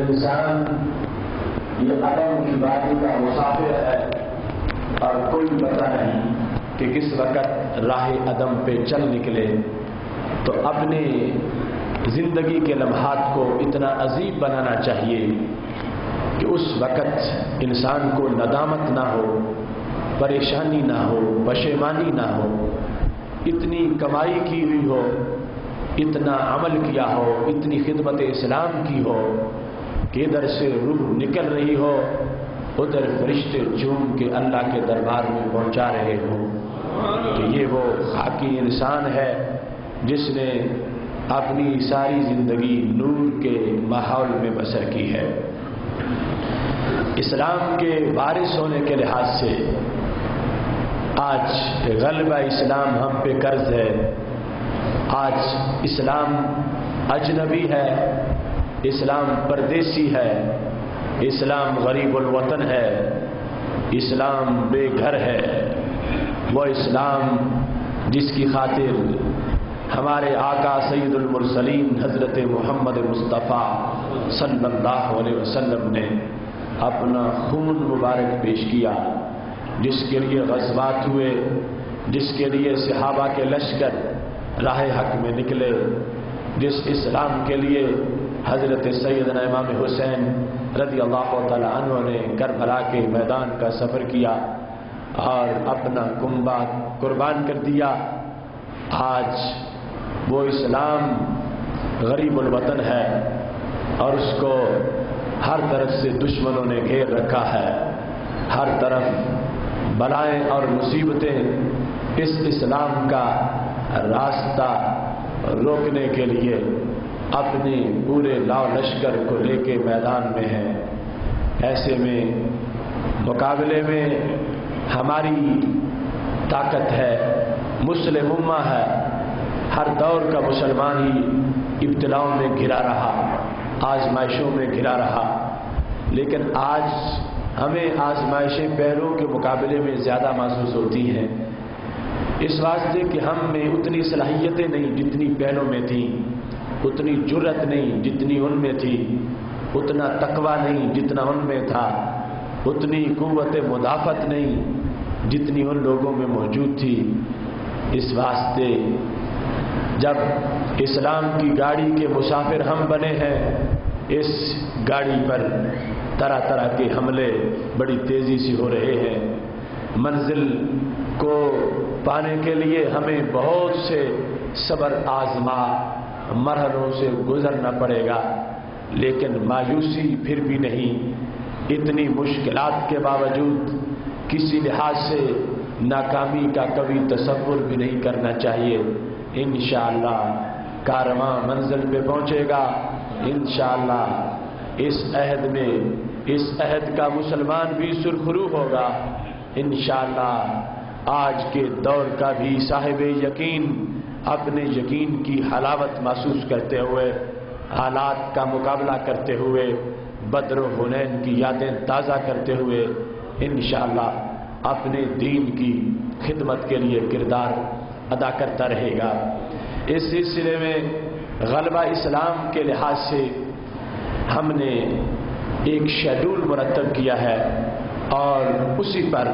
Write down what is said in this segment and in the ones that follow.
انسان یہ عدم کی وادی کا مسافر ہے اور کوئی پتہ نہیں کہ کس وقت راہ عدم پہ چل نکلے، تو اپنے زندگی کے لمحات کو اتنا عجیب بنانا چاہیے کہ اس وقت انسان کو ندامت نہ ہو، پریشانی نہ ہو، پشیمانی نہ ہو، اتنی کمائی کی ہوئی ہو، اتنا عمل کیا ہو، اتنی خدمت اسلام کی ہو کہ ادھر سے روح نکل رہی ہو، ادھر فرشتے جھوم کے اللہ کے دربار میں پہنچا رہے ہوں کہ یہ وہ خاکی انسان ہے جس نے اپنی ساری زندگی نور کے ماحول میں بسر کی ہے۔ اسلام کے وارث ہونے کے لحاظ سے آج غلبہ اسلام ہم پہ قرض ہے۔ آج اسلام اجنبی ہے، اسلام پردیسی ہے، اسلام غریب الوطن ہے، اسلام بے گھر ہے۔ وہ اسلام جس کی خاطر ہمارے آقا سید المرسلین حضرت محمد مصطفیٰ صلی اللہ علیہ وسلم نے اپنا خون مبارک پیش کیا، جس کے لیے غزوات ہوئے، جس کے لیے صحابہ کے لشکر راہ حق میں نکلے، جس اسلام کے لیے حضرت سیدنا امام حسین رضی اللہ تعالی عنہ نے کربلا کے میدان کا سفر کیا اور اپنا کنبہ قربان کر دیا۔ آج وہ اسلام غریب الوطن ہے اور اس کو ہر طرف سے دشمنوں نے گھیر رکھا ہے۔ ہر طرف بلائیں اور مصیبتیں اس اسلام کا راستہ روکنے کے لیے اپنے پورے لاؤ لشکر کو لے کے میدان میں ہیں۔ ایسے میں مقابلے میں ہماری طاقت ہے، مسلم امہ ہے۔ ہر دور کا مسلمان ہی ابتلاؤں میں گھرا رہا، آزمائشوں میں گھرا رہا، لیکن آج ہمیں آزمائشیں پہلوں کے مقابلے میں زیادہ محسوس ہوتی ہیں، اس واسطے کہ ہم میں اتنی صلاحیتیں نہیں جتنی پہلوں میں تھیں، اتنی جرأت نہیں جتنی ان میں تھی، اتنا تقویٰ نہیں جتنا ان میں تھا، اتنی قوت مدافعت نہیں جتنی ان لوگوں میں موجود تھی۔ اس واسطے جب اسلام کی گاڑی کے مسافر ہم بنے ہیں، اس گاڑی پر طرح طرح کے حملے بڑی تیزی سے ہو رہے ہیں۔ منزل کو پانے کے لیے ہمیں بہت سے صبر آزما مرحلوں سے گزرنا پڑے گا، لیکن مایوسی پھر بھی نہیں۔ اتنی مشکلات کے باوجود کسی لحاظ سے ناکامی کا کبھی تصور بھی نہیں کرنا چاہیے۔ انشاءاللہ کارواں منزل پہ پہنچے گا، انشاءاللہ اس عہد میں اس عہد کا مسلمان بھی سرخرو ہوگا۔ انشاءاللہ آج کے دور کا بھی صاحب یقین اپنے یقین کی حلاوت محسوس کرتے ہوئے، حالات کا مقابلہ کرتے ہوئے، بدر و حنین کی یادیں تازہ کرتے ہوئے انشاءاللہ اپنے دین کی خدمت کے لیے کردار ادا کرتا رہے گا۔ اس سلسلے میں غلبہ اسلام کے لحاظ سے ہم نے ایک شیڈول مرتب کیا ہے اور اسی پر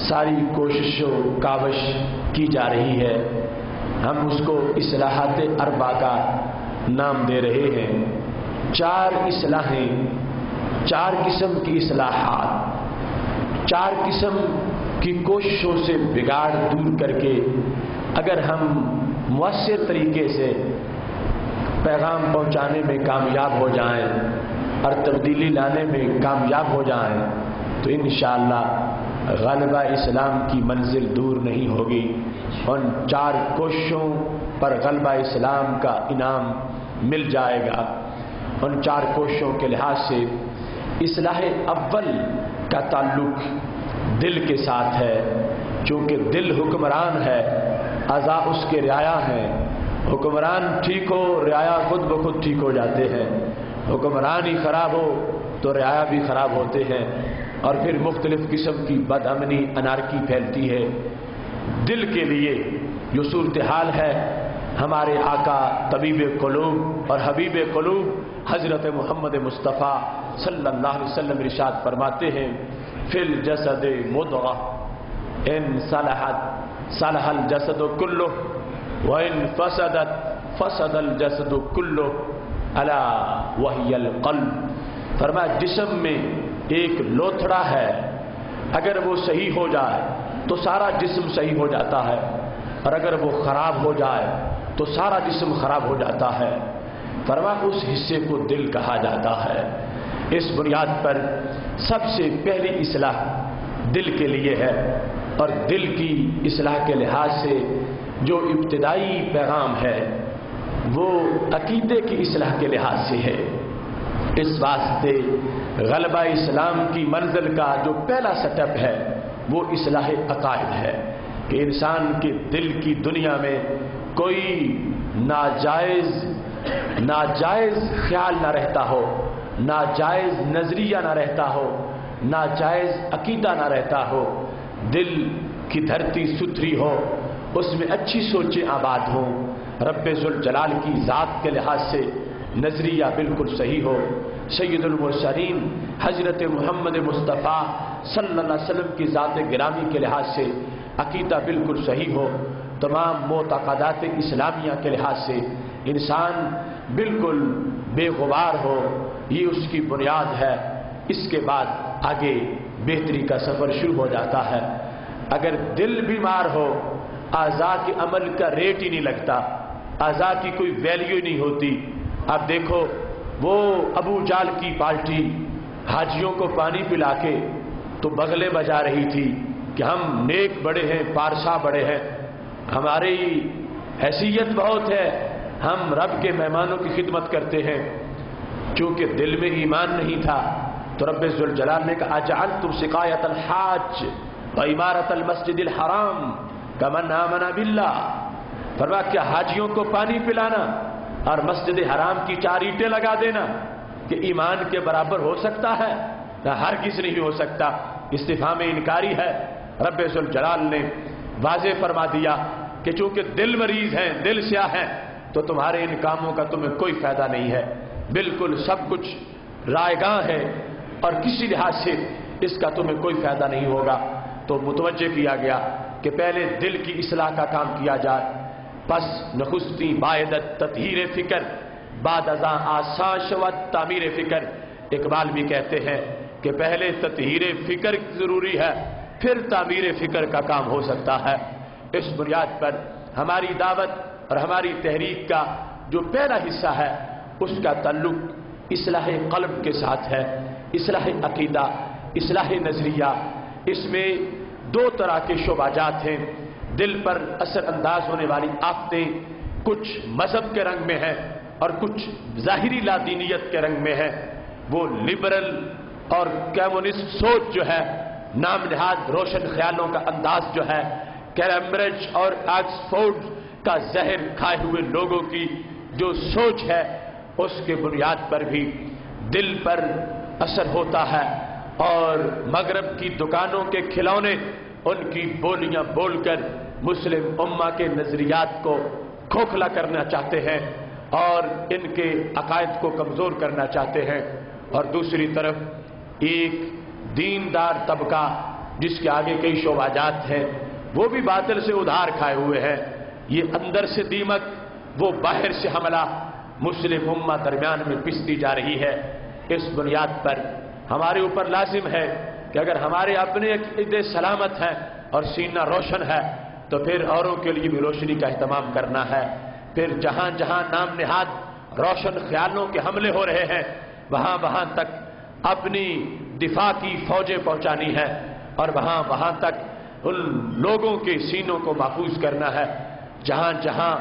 ساری کوشش و کاوش کی جا رہی ہے۔ ہم اس کو اصلاحات اربع کا نام دے رہے ہیں۔ 4 اصلاحیں، 4 قسم کی اصلاحات، 4 قسم کی کوششوں سے بگاڑ دور کر کے اگر ہم مؤثر طریقے سے پیغام پہنچانے میں کامیاب ہو جائیں اور تبدیلی لانے میں کامیاب ہو جائیں تو انشاءاللہ غلبہ اسلام کی منزل دور نہیں ہوگی۔ ان 4 کوششوں پر غلبہ اسلام کا انعام مل جائے گا۔ ان 4 کوششوں کے لحاظ سے اصلاح اول کا تعلق دل کے ساتھ ہے، چونکہ دل حکمران ہے، اعضاء اس کے رعایا ہیں۔ حکمران ٹھیک ہو، رعایا خود بخود ٹھیک ہو جاتے ہیں۔ حکمران ہی خراب ہو تو رعایا بھی خراب ہوتے ہیں، اور پھر مختلف قسم کی بد امنی، انارکی پھیلتی ہے۔ دل کے لیے جو صورتحال ہے، ہمارے آقا طبیب قلوب اور حبیب قلوب حضرت محمد مصطفیٰ صلی اللہ علیہ وسلم ارشاد فرماتے ہیں فی الجسد مضغہ ان صلحت صلح الجسد کلہ وان فسدت فسد الجسد کلہ الا وہی القلب۔ فرمایا جسم میں ایک لوتھڑا ہے، اگر وہ صحیح ہو جائے تو سارا جسم صحیح ہو جاتا ہے، اور اگر وہ خراب ہو جائے تو سارا جسم خراب ہو جاتا ہے۔ فرمایا اس حصے کو دل کہا جاتا ہے۔ اس بنیاد پر سب سے پہلی اصلاح دل کے لیے ہے، اور دل کی اصلاح کے لحاظ سے جو ابتدائی پیغام ہے وہ عقیدے کی اصلاح کے لحاظ سے ہے۔ اس واسطے غلبہ اسلام کی منزل کا جو پہلا سٹپ ہے وہ اصلاح عقائد ہے، کہ انسان کے دل کی دنیا میں کوئی ناجائز خیال نہ رہتا ہو، ناجائز نظریہ نہ رہتا ہو، ناجائز عقیدہ نہ رہتا ہو، دل کی دھرتی ستھری ہو، اس میں اچھی سوچیں آباد ہوں، رب ذوالجلال کی ذات کے لحاظ سے نظریہ بالکل صحیح ہو، سید المرسلین حضرت محمد مصطفیٰ صلی اللہ علیہ وسلم کی ذات گرامی کے لحاظ سے عقیدہ بالکل صحیح ہو، تمام معتقدات اسلامیہ کے لحاظ سے انسان بالکل بے غبار ہو، یہ اس کی بنیاد ہے۔ اس کے بعد آگے بہتری کا سفر شروع ہو جاتا ہے۔ اگر دل بیمار ہو، اعضاء کے عمل کا ریٹ ہی نہیں لگتا، اعضاء کی کوئی ویلیو نہیں ہوتی۔ آپ دیکھو وہ ابو جال کی پارٹی حاجیوں کو پانی پلا کے تو بغلے بجا رہی تھی کہ ہم نیک بڑے ہیں، پارسا بڑے ہیں، ہماری حیثیت بہت ہے، ہم رب کے مہمانوں کی خدمت کرتے ہیں۔ چونکہ دل میں ایمان نہیں تھا تو رب ذوالجلال نے کہا اجعلتم سقایۃ الحاج وعمارۃ المسجد الحرام کمن آمن باللہ۔ فرمایا کیا حاجیوں کو پانی پلانا اور مسجد حرام کی 4 اینٹیں لگا دینا کہ ایمان کے برابر ہو سکتا ہے؟ نہ، ہرگز نہیں ہو سکتا۔ استفہام انکاری ہے۔ رب ذوالجلال نے واضح فرما دیا کہ چونکہ دل مریض ہیں، دل سیاہ ہیں، تو تمہارے ان کاموں کا تمہیں کوئی فائدہ نہیں ہے، بالکل سب کچھ رائگاں ہے اور کسی لحاظ سے اس کا تمہیں کوئی فائدہ نہیں ہوگا۔ تو متوجہ کیا گیا کہ پہلے دل کی اصلاح کا کام کیا جائے، پس نخستی بائدت تطہیر فکر بعد ازاں آساش و تعمیر فکر۔ اقبال بھی کہتے ہیں کہ پہلے تطہیر فکر ضروری ہے، پھر تعمیر فکر کا کام ہو سکتا ہے۔ اس بنیاد پر ہماری دعوت اور ہماری تحریک کا جو پہلا حصہ ہے اس کا تعلق اصلاح قلب کے ساتھ ہے، اصلاح عقیدہ، اصلاح نظریہ۔ اس میں 2 طرح کے شعبات ہیں۔ دل پر اثر انداز ہونے والی آفتیں کچھ مذہب کے رنگ میں ہیں اور کچھ ظاہری لادینیت کے رنگ میں ہیں۔ وہ لبرل اور کمیونسٹ سوچ جو ہے، نام نہاد روشن خیالوں کا انداز جو ہے، کیمبرج اور آکسفورڈ کا زہر کھائے ہوئے لوگوں کی جو سوچ ہے، اس کے بنیاد پر بھی دل پر اثر ہوتا ہے، اور مغرب کی دکانوں کے کھلونے ان کی بولیاں بول کر مسلم امہ کے نظریات کو کھوکھلا کرنا چاہتے ہیں اور ان کے عقائد کو کمزور کرنا چاہتے ہیں۔ اور دوسری طرف ایک دیندار طبقہ جس کے آگے کئی شعبات ہیں، وہ بھی باطل سے ادھار کھائے ہوئے ہیں۔ یہ اندر سے دیمک، وہ باہر سے حملہ مسلم امہ درمیان میں پستی جا رہی ہے۔ اس بنیاد پر ہمارے اوپر لازم ہے کہ اگر ہمارے اپنے عقیدے سلامت ہیں اور سینہ روشن ہے تو پھر اوروں کے لیے بھی روشنی کا اہتمام کرنا ہے۔ پھر جہاں جہاں نام نہاد روشن خیالوں کے حملے ہو رہے ہیں، وہاں وہاں تک اپنی دفاع کی فوجیں پہنچانی ہے، اور وہاں تک ان لوگوں کے سینوں کو محفوظ کرنا ہے جہاں جہاں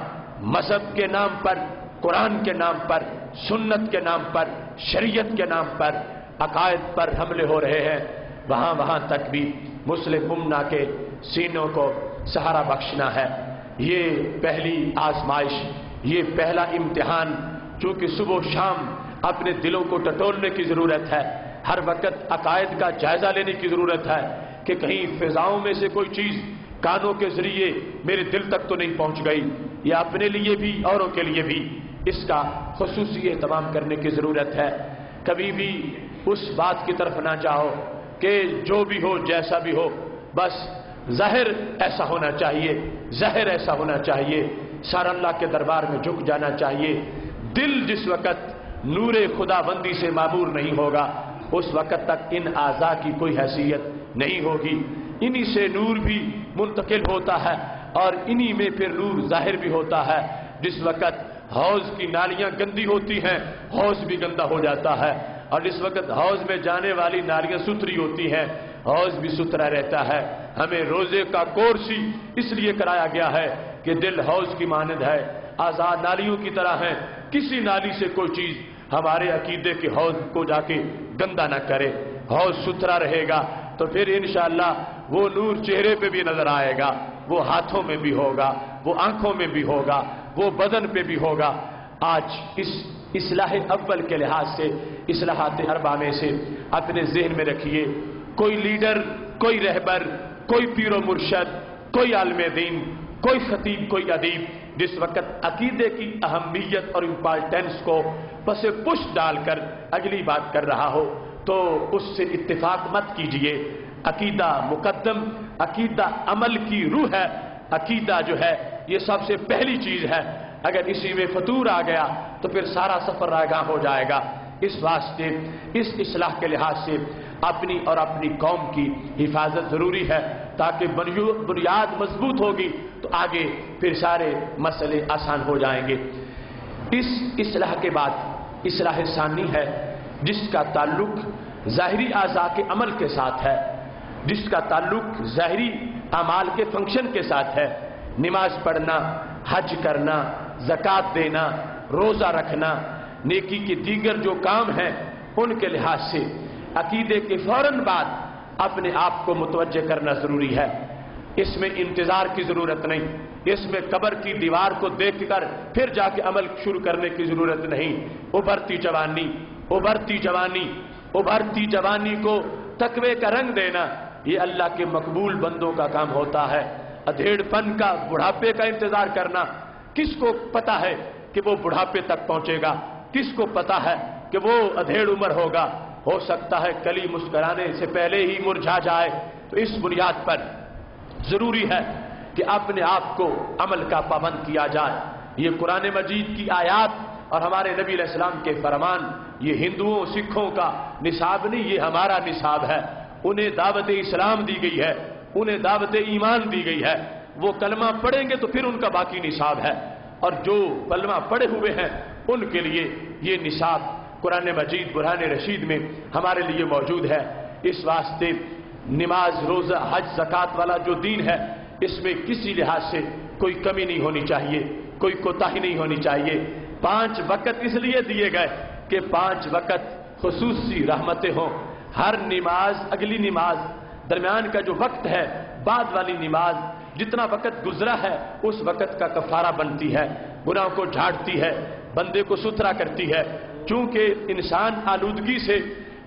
مذہب کے نام پر، قرآن کے نام پر، سنت کے نام پر، شریعت کے نام پر، عقائد پر حملے ہو رہے ہیں۔ وہاں تک بھی مسلم امہ کے سینوں کو سہارا بخشنا ہے۔ یہ پہلی آزمائش، یہ پہلا امتحان، چونکہ صبح و شام اپنے دلوں کو ٹٹولنے کی ضرورت ہے، ہر وقت عقائد کا جائزہ لینے کی ضرورت ہے کہ کہیں فضاؤں میں سے کوئی چیز کانوں کے ذریعے میرے دل تک تو نہیں پہنچ گئی، یا اپنے لیے بھی اوروں کے لیے بھی اس کا خصوصی اہتمام کرنے کی ضرورت ہے۔ کبھی بھی اس بات کی طرف نہ جاؤ کہ جو بھی ہو جیسا بھی ہو، بس ظاہر ایسا ہونا چاہیے، ظاہر ایسا ہونا چاہیے، سارا اللہ کے دربار میں جھک جانا چاہیے۔ دل جس وقت نور خدا بندی سے معمور نہیں ہوگا، اس وقت تک ان اعضاء کی کوئی حیثیت نہیں ہوگی۔ انہی سے نور بھی منتقل ہوتا ہے اور انہی میں پھر نور ظاہر بھی ہوتا ہے۔ جس وقت حوض کی نالیاں گندی ہوتی ہیں، حوض بھی گندا ہو جاتا ہے، اور جس وقت حوض میں جانے والی نالیاں ستھری ہوتی ہیں، حوض بھی ستھرا رہتا ہے۔ ہمیں روزے کا کورس ہی اس لیے کرایا گیا ہے کہ دل حوض کی مانند ہے، اعضاء نالیوں کی طرح ہیں، کسی نالی سے کوئی چیز ہمارے عقیدے کے حوض کو جا کے گندا نہ کرے۔ حوض ستھرا رہے گا تو پھر انشاءاللہ وہ نور چہرے پہ بھی نظر آئے گا، وہ ہاتھوں میں بھی ہوگا، وہ آنکھوں میں بھی ہوگا، وہ بدن پہ بھی ہوگا۔ آج اس اصلاح اول کے لحاظ سے اصلاحات اربع میں سے اپنے ذہن میں رکھیے، کوئی لیڈر، کوئی رہبر، کوئی پیر و مرشد، کوئی عالم دین، کوئی خطیب، کوئی ادیب جس وقت عقیدے کی اہمیت اور امپارٹینس کو پس پش ڈال کر اگلی بات کر رہا ہو تو اس سے اتفاق مت کیجئے۔ عقیدہ مقدم، عقیدہ عمل کی روح ہے، عقیدہ جو ہے یہ سب سے پہلی چیز ہے۔ اگر اسی میں فطور آ گیا تو پھر سارا سفر رائگاں ہو جائے گا۔ اس واسطے اس اصلاح کے لحاظ سے اپنی اور اپنی قوم کی حفاظت ضروری ہے، تاکہ بنیاد مضبوط ہوگی تو آگے پھر سارے مسئلے آسان ہو جائیں گے۔ اس اصلاح کے بعد اصلاح ثانی ہے جس کا تعلق ظاہری اعضاء کے عمل کے ساتھ ہے، جس کا تعلق ظاہری اعمال کے فنکشن کے ساتھ ہے۔ نماز پڑھنا، حج کرنا، زکوٰۃ دینا، روزہ رکھنا، نیکی کے دیگر جو کام ہیں ان کے لحاظ سے عقیدے کے فوراً بعد اپنے آپ کو متوجہ کرنا ضروری ہے۔ اس میں انتظار کی ضرورت نہیں، اس میں قبر کی دیوار کو دیکھ کر پھر جا کے عمل شروع کرنے کی ضرورت نہیں۔ ابھرتی جوانی، ابھرتی جوانی، ابھرتی جوانی کو تقوی کا رنگ دینا، یہ اللہ کے مقبول بندوں کا کام ہوتا ہے۔ ادھیڑ پن کا، بڑھاپے کا انتظار کرنا، کس کو پتا ہے کہ وہ بڑھاپے تک پہنچے گا؟ کس کو پتا ہے کہ وہ ادھیڑ عمر ہوگا؟ ہو سکتا ہے کلی مسکرانے سے پہلے ہی مرجھا جائے۔ تو اس بنیاد پر ضروری ہے کہ اپنے آپ کو عمل کا پابند کیا جائے۔ یہ قرآن مجید کی آیات اور ہمارے نبی علیہ السلام کے فرمان، یہ ہندوؤں سکھوں کا نصاب نہیں، یہ ہمارا نصاب ہے۔ انہیں دعوت اسلام دی گئی ہے، انہیں دعوت ایمان دی گئی ہے۔ وہ کلمہ پڑھیں گے تو پھر ان کا باقی نصاب ہے، اور جو کلمہ پڑھے ہوئے ہیں ان کے لیے یہ نصاب قرآن مجید برہان رشید میں ہمارے لیے موجود ہے۔ اس واسطے نماز، روزہ، حج، زکوٰۃ والا جو دین ہے اس میں کسی لحاظ سے کوئی کمی نہیں ہونی چاہیے، کوئی کوتاہی نہیں ہونی چاہیے۔ 5 وقت اس لیے دیے گئے کہ 5 وقت خصوصی رحمتیں ہوں۔ ہر نماز، اگلی نماز، درمیان کا جو وقت ہے، بعد والی نماز، جتنا وقت گزرا ہے اس وقت کا کفارہ بنتی ہے، گناہ کو جھاڑتی ہے، بندے کو ستھرا کرتی ہے۔ چونکہ انسان آلودگی سے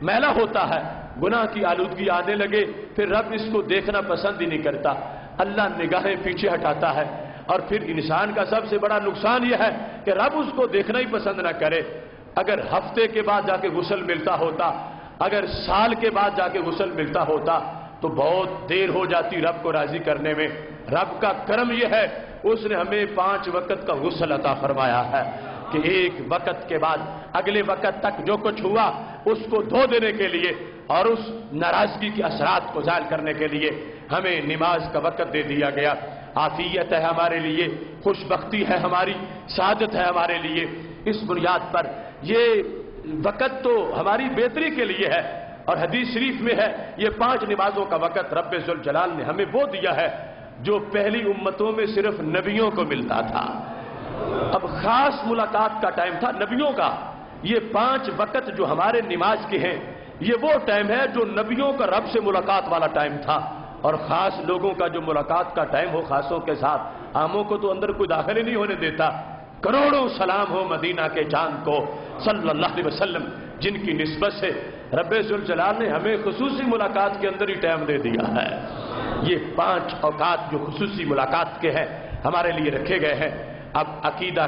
میلا ہوتا ہے، گناہ کی آلودگی آنے لگے پھر رب اس کو دیکھنا پسند ہی نہیں کرتا، اللہ نگاہیں پیچھے ہٹاتا ہے، اور پھر انسان کا سب سے بڑا نقصان یہ ہے کہ رب اس کو دیکھنا ہی پسند نہ کرے۔ اگر ہفتے کے بعد جا کے غسل ملتا ہوتا، اگر سال کے بعد جا کے غسل ملتا ہوتا تو بہت دیر ہو جاتی رب کو راضی کرنے میں۔ رب کا کرم یہ ہے اس نے ہمیں 5 وقت کا غسل عطا فرمایا ہے کہ ایک وقت کے بعد اگلے وقت تک جو کچھ ہوا اس کو دھو دینے کے لیے اور اس ناراضگی کے اثرات کو زائل کرنے کے لیے ہمیں نماز کا وقت دے دیا گیا۔ عافیت ہے ہمارے لیے، خوش بختی ہے ہماری، سعادت ہے ہمارے لیے۔ اس بنیاد پر یہ وقت تو ہماری بہتری کے لیے ہے، اور حدیث شریف میں ہے یہ 5 نمازوں کا وقت رب ذوالجلال نے ہمیں وہ دیا ہے جو پہلی امتوں میں صرف نبیوں کو ملتا تھا۔ اب خاص ملاقات کا ٹائم تھا نبیوں کا۔ یہ 5 وقت جو ہمارے نماز کے ہیں یہ وہ ٹائم ہے جو نبیوں کا رب سے ملاقات والا ٹائم تھا، اور خاص لوگوں کا جو ملاقات کا ٹائم ہو خاصوں کے ساتھ، عاموں کو تو اندر کوئی داخل ہی نہیں ہونے دیتا۔ کروڑوں سلام ہو مدینہ کے چاند کو صلی اللہ علیہ وسلم، جن کی نسبت سے رب ذوالجلال نے ہمیں خصوصی ملاقات کے اندر ہی ٹائم دے دیا ہے۔ یہ 5 اوقات جو خصوصی ملاقات کے ہیں ہمارے لیے رکھے گئے ہیں۔ اب عقیدہ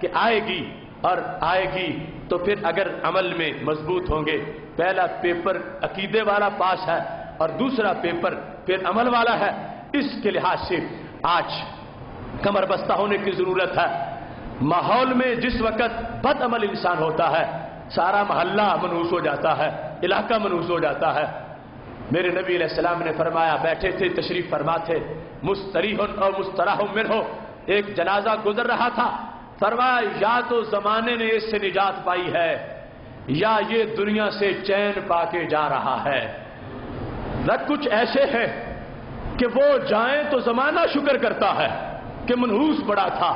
کہ آئے گی، اور آئے گی تو پھر اگر عمل میں مضبوط ہوں گے، پہلا پیپر عقیدے والا پاس ہے اور دوسرا پیپر پھر عمل والا ہے، اس کے لحاظ سے آج کمر بستہ ہونے کی ضرورت ہے۔ ماحول میں جس وقت بد عمل انسان ہوتا ہے، سارا محلہ منحوس ہو جاتا ہے، علاقہ منحوس ہو جاتا ہے۔ میرے نبی علیہ السلام نے فرمایا، بیٹھے تھے تشریف فرما تھے، مستریح اور مستراح منہ، ایک جنازہ گزر رہا تھا، فرمایا یا تو زمانے نے اس سے نجات پائی ہے یا یہ دنیا سے چین پا کے جا رہا ہے۔ نہ کچھ ایسے ہیں کہ وہ جائیں تو زمانہ شکر کرتا ہے کہ منحوس بڑا تھا،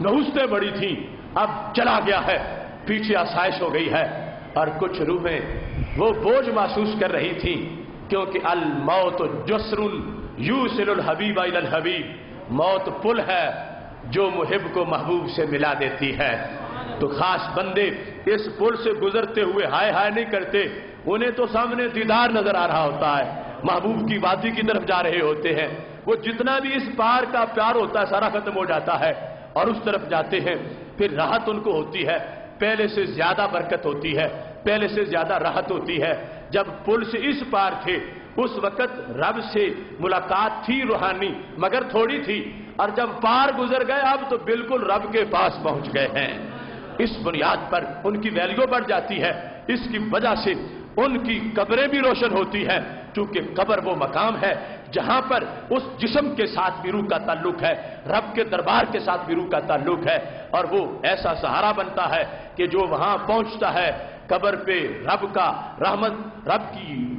نحوستیں بڑی تھیں، اب چلا گیا ہے، پیچھے آسائش ہو گئی ہے، اور کچھ روحیں وہ بوجھ محسوس کر رہی تھیں، کیونکہ الموت جسر یوصل الحبیب الی الحبیب، موت پل ہے جو محب کو محبوب سے ملا دیتی ہے۔ تو خاص بندے اس پل سے گزرتے ہوئے ہائے ہائے نہیں کرتے، انہیں تو سامنے دیدار نظر آ رہا ہوتا ہے، محبوب کی وادی کی طرف جا رہے ہوتے ہیں، وہ جتنا بھی اس پار کا پیار ہوتا ہے سارا ختم ہو جاتا ہے اور اس طرف جاتے ہیں، پھر راحت ان کو ہوتی ہے، پہلے سے زیادہ برکت ہوتی ہے، پہلے سے زیادہ راحت ہوتی ہے۔ جب پل سے اس پار تھے اس وقت رب سے ملاقات تھی روحانی، مگر تھوڑی تھی، اور جب پار گزر گئے اب تو بالکل رب کے پاس پہنچ گئے ہیں۔ اس بنیاد پر ان کی ویلیو بڑھ جاتی ہے، اس کی وجہ سے ان کی قبریں بھی روشن ہوتی ہیں، چونکہ قبر وہ مقام ہے جہاں پر اس جسم کے ساتھ بھی روح کا تعلق ہے، رب کے دربار کے ساتھ بھی روح کا تعلق ہے، اور وہ ایسا سہارا بنتا ہے کہ جو وہاں پہنچتا ہے قبر پہ رب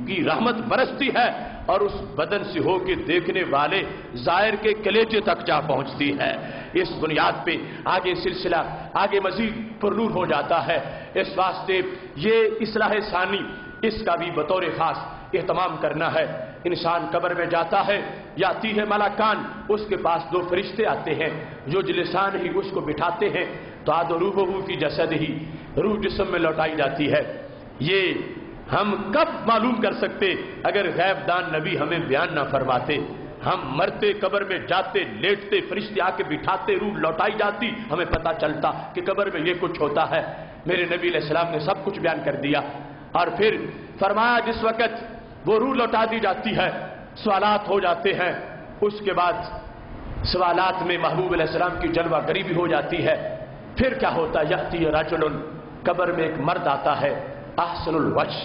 کی رحمت برستی ہے، اور اس بدن سے ہو کے دیکھنے والے زائر کے کلیجے تک جا پہنچتی ہے۔ اس بنیاد پہ آگے سلسلہ آگے مزید پرنور ہو جاتا ہے۔ اس واسطے یہ اصلاح ثانی اس کا بھی بطور خاص اہتمام کرنا ہے۔ انسان قبر میں جاتا ہے، یاتی ہے ملکان، اس کے پاس دو فرشتے آتے ہیں جو جلسان ہی اس کو بٹھاتے ہیں، تو آد روح فی جسد ہی، روح جسم میں لوٹائی جاتی ہے۔ یہ ہم کب معلوم کر سکتے اگر غیب دان نبی ہمیں بیان نہ فرماتے؟ ہم مرتے قبر میں جاتے، لیٹتے، فرشتے آ کے بٹھاتے، روح لوٹائی جاتی، ہمیں پتہ چلتا کہ قبر میں یہ کچھ ہوتا ہے۔ میرے نبی علیہ السلام نے سب کچھ بیان کر دیا، اور پھر فرمایا جس وقت وہ روح لوٹا دی جاتی ہے سوالات ہو جاتے ہیں، اس کے بعد سوالات میں محبوب علیہ السلام کی جلوہ گری بھی ہو جاتی ہے۔ پھر کیا ہوتا ہے؟ یأتی رجل، قبر میں ایک مرد آتا ہے، احسن الوجہ،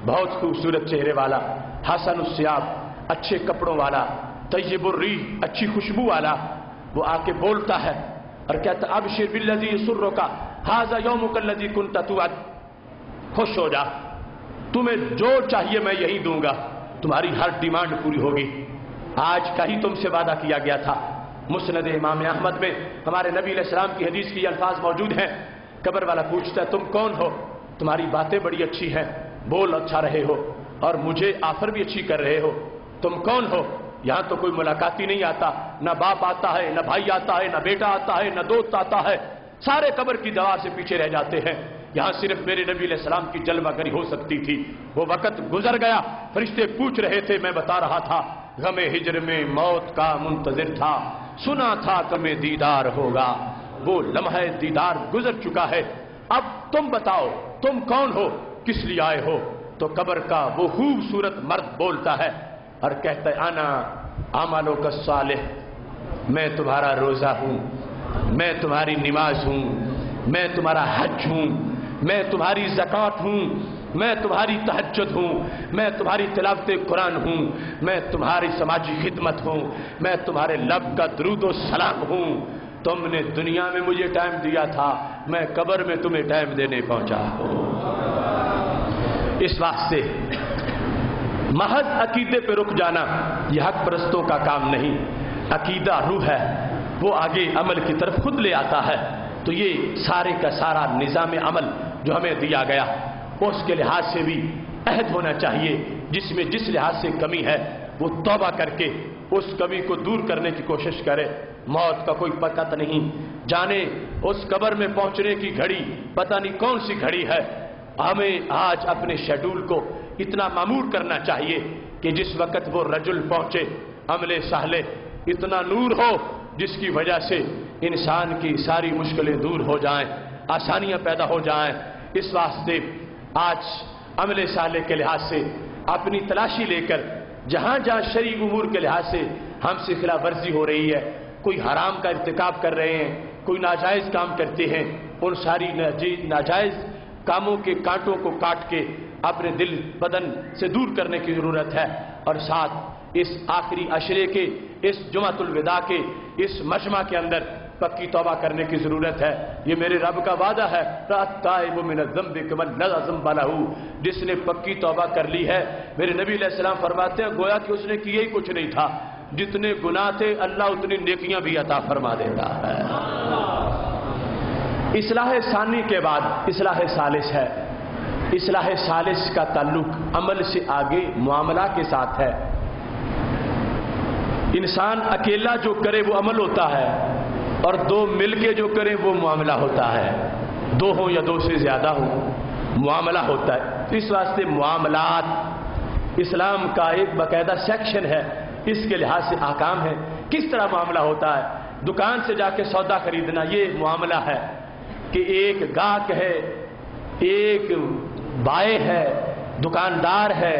بہت خوبصورت چہرے والا، حسن الثیاب، اچھے کپڑوں والا، طیب الریح، اچھی خوشبو والا، وہ آ کے بولتا ہے اور کہتا ہے ابشر بالذی یسرک ھذا یومک الذی کنت توعد، خوش ہو جا، تمہیں جو چاہیے میں یہی دوں گا، تمہاری ہر ڈیمانڈ پوری ہوگی، آج کا ہی تم سے وعدہ کیا گیا تھا۔ مسند امام احمد میں ہمارے نبی علیہ السلام کی حدیث کی الفاظ موجود ہیں۔ قبر والا پوچھتا ہے تم کون ہو؟ تمہاری باتیں بڑی اچھی ہیں، بول اچھا رہے ہو، اور مجھے آفر بھی اچھی کر رہے ہو، تم کون ہو؟ یہاں تو کوئی ملاقاتی نہیں آتا، نہ باپ آتا ہے، نہ بھائی آتا ہے، نہ بیٹا آتا ہے، نہ دوست آتا ہے، سارے قبر کی دیوار سے پیچھے رہ جاتے ہیں، یہاں صرف میرے نبی علیہ السلام کی جلوہ گری ہو سکتی تھی۔ وہ وقت گزر گیا، فرشتے پوچھ رہے تھے، میں بتا رہا تھا، غم ہجر میں موت کا منتظر تھا، سنا تھا کمیں دیدار ہوگا، وہ لمحہ دیدار گزر چکا ہے، اب تم بتاؤ تم کون ہو، کس لیے آئے ہو؟ تو قبر کا وہ خوبصورت مرد بولتا ہے اور کہتا ہے انا اعمالک الصالح، میں تمہارا روزہ ہوں، میں تمہاری نماز ہوں، میں تمہارا حج ہوں، میں تمہاری زکوٰۃ ہوں، میں تمہاری تہجد ہوں، میں تمہاری تلاوت قرآن ہوں، میں تمہاری سماجی خدمت ہوں، میں تمہارے لب کا درود و سلام ہوں، تم نے دنیا میں مجھے ٹائم دیا تھا، میں قبر میں تمہیں ٹائم دینے پہنچا ہوں۔ اس واسطے محض عقیدے پہ رک جانا یہ حق پرستوں کا کام نہیں، عقیدہ روح ہے، وہ آگے عمل کی طرف خود لے آتا ہے۔ تو یہ سارے کا سارا نظام عمل جو ہمیں دیا گیا اس کے لحاظ سے بھی عہد ہونا چاہیے، جس میں جس لحاظ سے کمی ہے وہ توبہ کر کے اس کمی کو دور کرنے کی کوشش کرے۔ موت کا کوئی پتہ نہیں، جانے اس قبر میں پہنچنے کی گھڑی پتہ نہیں کون سی گھڑی ہے۔ ہمیں آج اپنے شیڈول کو اتنا معمور کرنا چاہیے کہ جس وقت وہ رجل پہنچے عمل صالح اتنا نور ہو جس کی وجہ سے انسان کی ساری مشکلیں دور ہو جائیں، آسانیاں پیدا ہو جائیں۔ اس واسطے آج عمل صالح کے لحاظ سے اپنی تلاشی لے کر جہاں جہاں شرعی امور کے لحاظ سے ہم سے خلاف ورزی ہو رہی ہے، کوئی حرام کا ارتکاب کر رہے ہیں، کوئی ناجائز کام کرتے ہیں، ان ساری ناجائز کاموں کے کانٹوں کو کاٹ کے اپنے دل بدن سے دور کرنے کی ضرورت ہے، اور ساتھ اس آخری عشرے کے، اس جمعۃ الوداع کے اس مجمع کے اندر پکی توبہ کرنے کی ضرورت ہے۔ یہ میرے رب کا وعدہ ہے، التائب من الذنب کمن لا ذنب له، جس نے پکی توبہ کر لی ہے، میرے نبی علیہ السلام فرماتے ہیں گویا کہ اس نے کیا ہی کچھ نہیں تھا، جتنے گناہ تھے اللہ اتنی نیکیاں بھی عطا فرما دیتا ہے۔ اصلاح ثانی کے بعد اصلاح ثالث ہے۔ اصلاح ثالث کا تعلق عمل سے آگے معاملہ کے ساتھ ہے۔ انسان اکیلا جو کرے وہ عمل ہوتا ہے، اور دو مل کے جو کریں وہ معاملہ ہوتا ہے، دو ہوں یا دو سے زیادہ ہوں معاملہ ہوتا ہے۔ اس واسطے معاملات اسلام کا ایک باقاعدہ سیکشن ہے، اس کے لحاظ سے احکام ہے۔ کس طرح معاملہ ہوتا ہے؟ دکان سے جا کے سودا خریدنا یہ معاملہ ہے کہ ایک گاہک ہے، ایک بائع ہے، دکاندار ہے،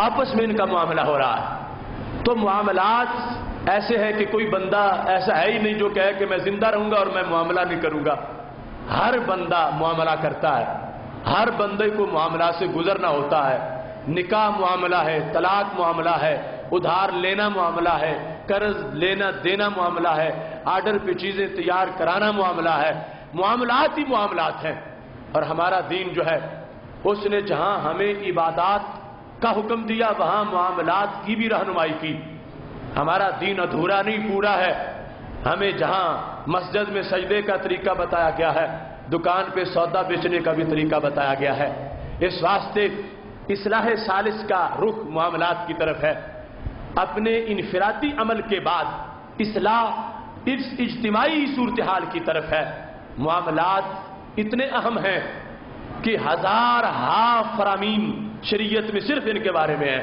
آپس میں ان کا معاملہ ہو رہا ہے۔ تو معاملات ایسے ہے کہ کوئی بندہ ایسا ہے ہی نہیں جو کہے کہ میں زندہ رہوں گا اور میں معاملہ نہیں کروں گا۔ ہر بندہ معاملہ کرتا ہے، ہر بندے کو معاملات سے گزرنا ہوتا ہے۔ نکاح معاملہ ہے، طلاق معاملہ ہے، ادھار لینا معاملہ ہے، قرض لینا دینا معاملہ ہے، آرڈر پہ چیزیں تیار کرانا معاملہ ہے۔ معاملات ہی معاملات ہیں، اور ہمارا دین جو ہے اس نے جہاں ہمیں عبادات کا حکم دیا وہاں معاملات کی بھی رہنمائی کی۔ ہمارا دین ادھورا نہیں، پورا ہے۔ ہمیں جہاں مسجد میں سجدے کا طریقہ بتایا گیا ہے، دکان پہ سودا بیچنے کا بھی طریقہ بتایا گیا ہے۔ اس واسطے اصلاح ثالث کا رخ معاملات کی طرف ہے۔ اپنے انفرادی عمل کے بعد اصلاح اس اجتماعی صورتحال کی طرف ہے۔ معاملات اتنے اہم ہیں کہ ہزار فرامین شریعت میں صرف ان کے بارے میں ہے،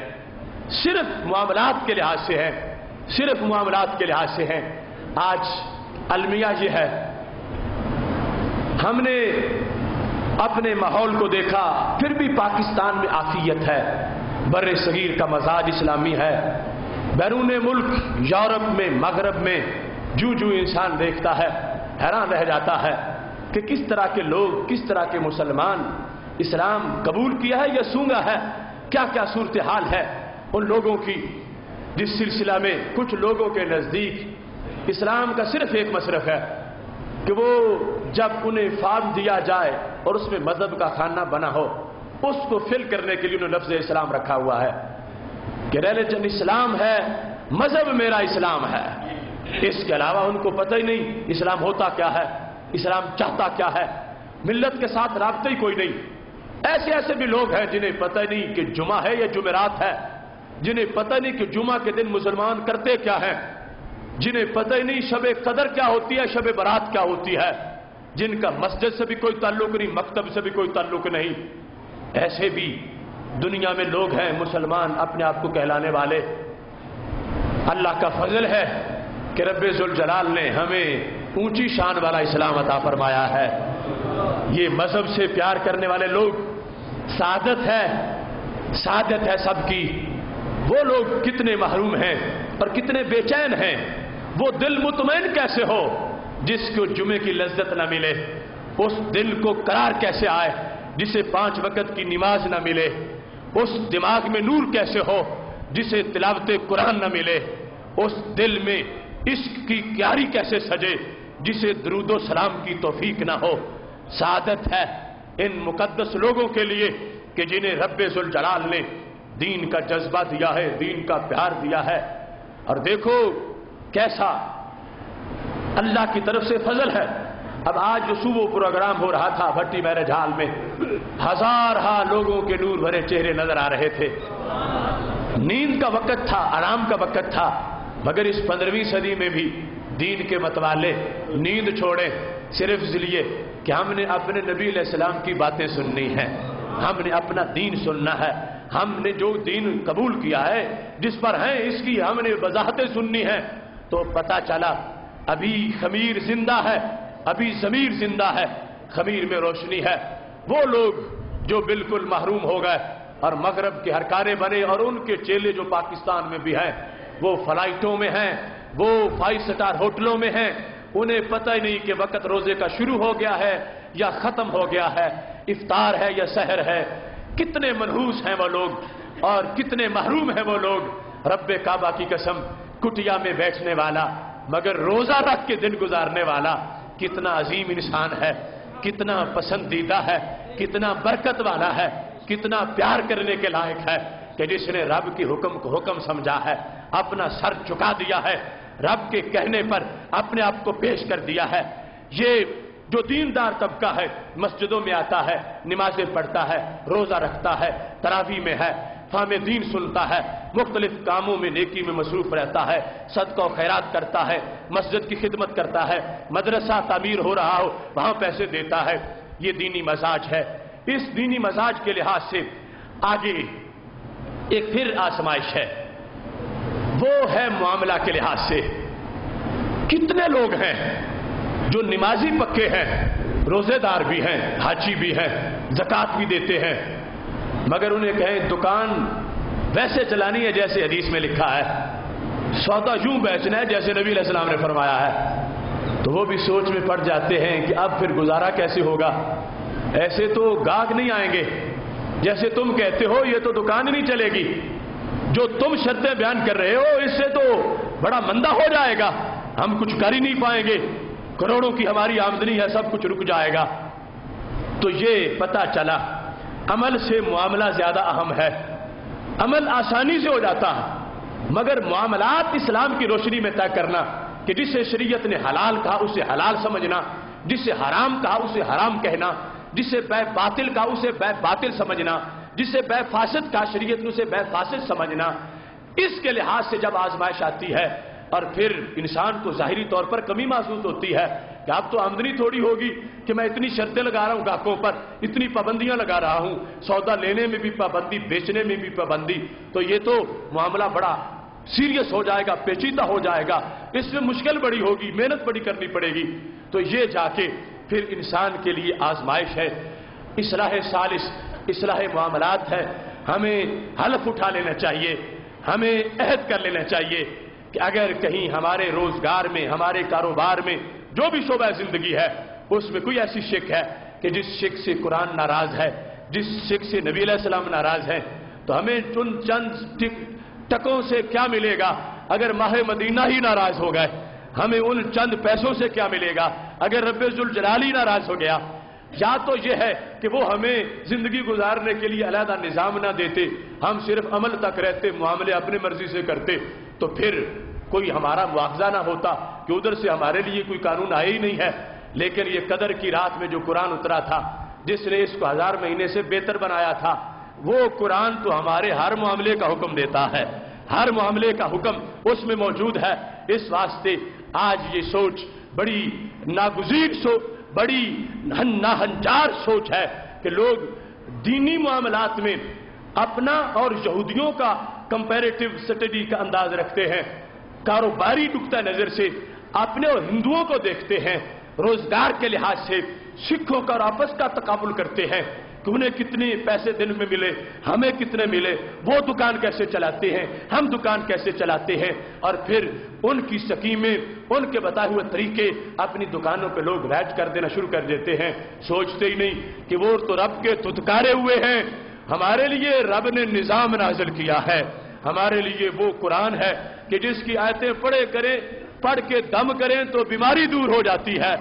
صرف معاملات کے لحاظ سے ہے، صرف معاملات کے لحاظ سے ہیں۔ آج المیہ یہ ہے، ہم نے اپنے ماحول کو دیکھا، پھر بھی پاکستان میں عافیت ہے، بر صغیر کا مزاج اسلامی ہے۔ بیرون ملک یورپ میں مغرب میں جو انسان دیکھتا ہے حیران رہ جاتا ہے کہ کس طرح کے لوگ، کس طرح کے مسلمان اسلام قبول کیا ہے یا سونگا ہے، کیا کیا صورتحال ہے ان لوگوں کی، جس سلسلہ میں کچھ لوگوں کے نزدیک اسلام کا صرف ایک مصرف ہے کہ وہ جب انہیں فارم دیا جائے اور اس میں مذہب کا خانہ بنا ہو، اس کو فل کرنے کے لیے انہوں نے لفظ اسلام رکھا ہوا ہے کہ ریلیجن اسلام ہے، مذہب میرا اسلام ہے۔ اس کے علاوہ ان کو پتہ ہی نہیں اسلام ہوتا کیا ہے، اسلام چاہتا کیا ہے، ملت کے ساتھ رابطہ ہی کوئی نہیں۔ ایسے بھی لوگ ہیں جنہیں پتہ نہیں کہ جمعہ ہے یا جمعرات ہے، جنہیں پتہ نہیں کہ جمعہ کے دن مسلمان کرتے کیا ہیں، جنہیں پتہ ہی نہیں شب قدر کیا ہوتی ہے، شب برات کیا ہوتی ہے، جن کا مسجد سے بھی کوئی تعلق نہیں، مکتب سے بھی کوئی تعلق نہیں۔ ایسے بھی دنیا میں لوگ ہیں مسلمان اپنے آپ کو کہلانے والے۔ اللہ کا فضل ہے کہ رب ذوالجلال نے ہمیں اونچی شان والا اسلام عطا فرمایا ہے۔ یہ مذہب سے پیار کرنے والے لوگ سعادت ہے سب کی۔ وہ لوگ کتنے محروم ہیں اور کتنے بے چین ہیں، وہ دل مطمئن کیسے ہو جس کو جمعے کی لذت نہ ملے، اس دل کو قرار کیسے آئے جسے 5 وقت کی نماز نہ ملے، اس دماغ میں نور کیسے ہو جسے تلاوت قرآن نہ ملے، اس دل میں عشق کی کیاری کیسے سجے جسے درود و سلام کی توفیق نہ ہو۔ سعادت ہے ان مقدس لوگوں کے لیے کہ جنہیں رب ذوالجلال نے دین کا جذبہ دیا ہے، دین کا پیار دیا ہے۔ اور دیکھو کیسا اللہ کی طرف سے فضل ہے۔ اب آج جو صبح پروگرام ہو رہا تھا بھٹی میرج ہال میں، ہزار لوگوں کے نور بھرے چہرے نظر آ رہے تھے۔ نیند کا وقت تھا، آرام کا وقت تھا، مگر اس 15ویں صدی میں بھی دین کے متوالے نیند چھوڑے صرف اس لیے کہ ہم نے اپنے نبی علیہ السلام کی باتیں سننی ہیں، ہم نے اپنا دین سننا ہے، ہم نے جو دین قبول کیا ہے، جس پر ہیں اس کی ہم نے وضاحتیں سننی ہیں۔ تو پتہ چلا ابھی خمیر زندہ ہے، ابھی ضمیر زندہ ہے، خمیر میں روشنی ہے۔ وہ لوگ جو بالکل محروم ہو گئے اور مغرب کے ہرکارے بنے، اور ان کے چیلے جو پاکستان میں بھی ہیں، وہ فلائٹوں میں ہیں، وہ 5 سٹار ہوٹلوں میں ہیں، انہیں پتہ ہی نہیں کہ وقت روزے کا شروع ہو گیا ہے یا ختم ہو گیا ہے، افطار ہے یا سحر ہے۔ کتنے منحوس ہیں وہ لوگ اور کتنے محروم ہیں وہ لوگ۔ رب کعبہ کی قسم، کٹیا میں بیٹھنے والا مگر روزہ رکھ کے دن گزارنے والا کتنا عظیم انسان ہے، کتنا پسندیدہ ہے، کتنا برکت والا ہے، کتنا پیار کرنے کے لائق ہے کہ جس نے رب کی حکم کو حکم سمجھا ہے، اپنا سر چکا دیا ہے، رب کے کہنے پر اپنے آپ کو پیش کر دیا ہے۔ یہ جو دیندار طبقہ ہے، مسجدوں میں آتا ہے، نمازیں پڑھتا ہے، روزہ رکھتا ہے، تراویح میں ہے، فہم دین سنتا ہے، مختلف کاموں میں نیکی میں مصروف رہتا ہے، صدقہ و خیرات کرتا ہے، مسجد کی خدمت کرتا ہے، مدرسہ تعمیر ہو رہا ہو وہاں پیسے دیتا ہے، یہ دینی مزاج ہے۔ اس دینی مزاج کے لحاظ سے آگے ایک پھر آزمائش ہے، وہ ہے معاملہ کے لحاظ سے۔ کتنے لوگ ہیں جو نمازی پکے ہیں، روزے دار بھی ہیں، حاجی بھی ہیں، زکوٰۃ بھی دیتے ہیں، مگر انہیں کہیں دکان ویسے چلانی ہے جیسے حدیث میں لکھا ہے، سودا یوں بیچنا ہے جیسے نبی علیہ السلام نے فرمایا ہے، تو وہ بھی سوچ میں پڑ جاتے ہیں کہ اب پھر گزارا کیسے ہوگا، ایسے تو گاہک نہیں آئیں گے، جیسے تم کہتے ہو یہ تو دکان نہیں چلے گی، جو تم شرطیں بیان کر رہے ہو اس سے تو بڑا مندہ ہو جائے گا، ہم کچھ کر ہی نہیں پائیں گے، کروڑوں کی ہماری آمدنی ہے، سب کچھ رک جائے گا۔ تو یہ پتہ چلا عمل سے معاملہ زیادہ اہم ہے، عمل آسانی سے ہو جاتا ہے، مگر معاملات اسلام کی روشنی میں طے کرنا کہ جسے شریعت نے حلال کہا اسے حلال سمجھنا، جسے حرام کہا اسے حرام کہنا، جسے بے باطل کہا اسے بے باطل سمجھنا، جسے بے فاسد کہا شریعت نے اسے بے فاسد سمجھنا، اس کے لحاظ سے جب آزمائش آتی ہے اور پھر انسان کو ظاہری طور پر کمی محسوس ہوتی ہے کہ اب تو آمدنی تھوڑی ہوگی کہ میں اتنی شرطیں لگا رہا ہوں گاہکوں پر، اتنی پابندیاں لگا رہا ہوں، سودا لینے میں بھی پابندی، بیچنے میں بھی پابندی، تو یہ تو معاملہ بڑا سیریس ہو جائے گا، پیچیدہ ہو جائے گا، اس میں مشکل بڑی ہوگی، محنت بڑی کرنی پڑے گی۔ تو یہ جا کے پھر انسان کے لیے آزمائش ہے، اصلاح ثالث، اصلاح معاملات ہے۔ ہمیں حلف اٹھا لینا چاہیے، ہمیں عہد کر لینا چاہیے کہ اگر کہیں ہمارے روزگار میں، ہمارے کاروبار میں، جو بھی شعبہ زندگی ہے، اس میں کوئی ایسی شک ہے کہ جس شک سے قرآن ناراض ہے، جس شک سے نبی علیہ السلام ناراض ہیں، تو ہمیں ان چند ٹکوں سے کیا ملے گا اگر ماہ مدینہ ہی ناراض ہو گئے، ہمیں ان چند پیسوں سے کیا ملے گا اگر رب ذوالجلال ہی ناراض ہو گیا۔ یا تو یہ ہے کہ وہ ہمیں زندگی گزارنے کے لیے علیحدہ نظام نہ دیتے، ہم صرف عمل تک رہتے، معاملے اپنے مرضی سے کرتے، تو پھر کوئی ہمارا مواخذہ نہ ہوتا کہ ادھر سے ہمارے لیے کوئی قانون آیا ہی نہیں ہے۔ لیکن یہ قدر کی رات میں جو قرآن اترا تھا، جس نے اس کو 1000 مہینے سے بہتر بنایا تھا، وہ قرآن تو ہمارے ہر معاملے کا حکم دیتا ہے، ہر معاملے کا حکم اس میں موجود ہے۔ اس واسطے آج یہ سوچ بڑی ناگزیر سوچ، بڑی ناہنجار سوچ ہے کہ لوگ دینی معاملات میں اپنا اور یہودیوں کا کمپیریٹو سٹڈی کا انداز رکھتے ہیں، کاروباری نقطہ نظر سے اپنے اور ہندوؤں کو دیکھتے ہیں، روزگار کے لحاظ سے سکھوں کا اور آپس کا تقابل کرتے ہیں کہ انہیں کتنے پیسے دن میں ملے، ہمیں کتنے ملے، وہ دکان کیسے چلاتے ہیں، ہم دکان کیسے چلاتے ہیں، اور پھر ان کی سکیمیں، ان کے بتائے ہوئے طریقے اپنی دکانوں پہ لوگ رائج کر دینا شروع کر دیتے ہیں، سوچتے ہی نہیں کہ وہ تو رب کے دھتکارے ہوئے ہیں۔ ہمارے لیے رب نے نظام نازل کیا ہے، ہمارے لیے وہ قرآن ہے کہ جس کی آیتیں پڑھ کے دم کریں تو بیماری دور ہو جاتی ہے،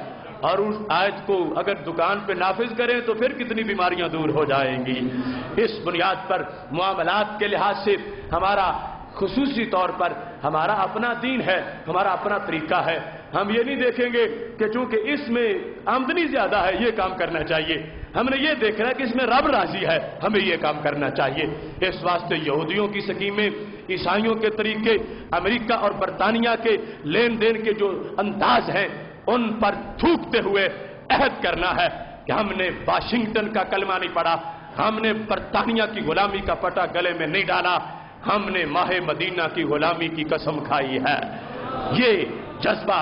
اور اس آیت کو اگر دکان پہ نافذ کریں تو پھر کتنی بیماریاں دور ہو جائیں گی۔ اس بنیاد پر معاملات کے لحاظ سے ہمارا خصوصی طور پر ہمارا اپنا دین ہے، ہمارا اپنا طریقہ ہے۔ ہم یہ نہیں دیکھیں گے کہ چونکہ اس میں آمدنی زیادہ ہے یہ کام کرنا چاہیے، ہم نے یہ دیکھنا ہے کہ اس میں رب راضی ہے، ہمیں یہ کام کرنا چاہیے۔ اس واسطے یہودیوں کی سکیمیں، عیسائیوں کے طریقے، امریکہ اور برطانیہ کے لین دین کے جو انداز ہیں، ان پر تھوکتے ہوئے عہد کرنا ہے کہ ہم نے واشنگٹن کا کلمہ نہیں پڑھا، ہم نے برطانیہ کی غلامی کا پٹا گلے میں نہیں ڈالا، ہم نے ماہ مدینہ کی غلامی کی قسم کھائی ہے۔ یہ جذبہ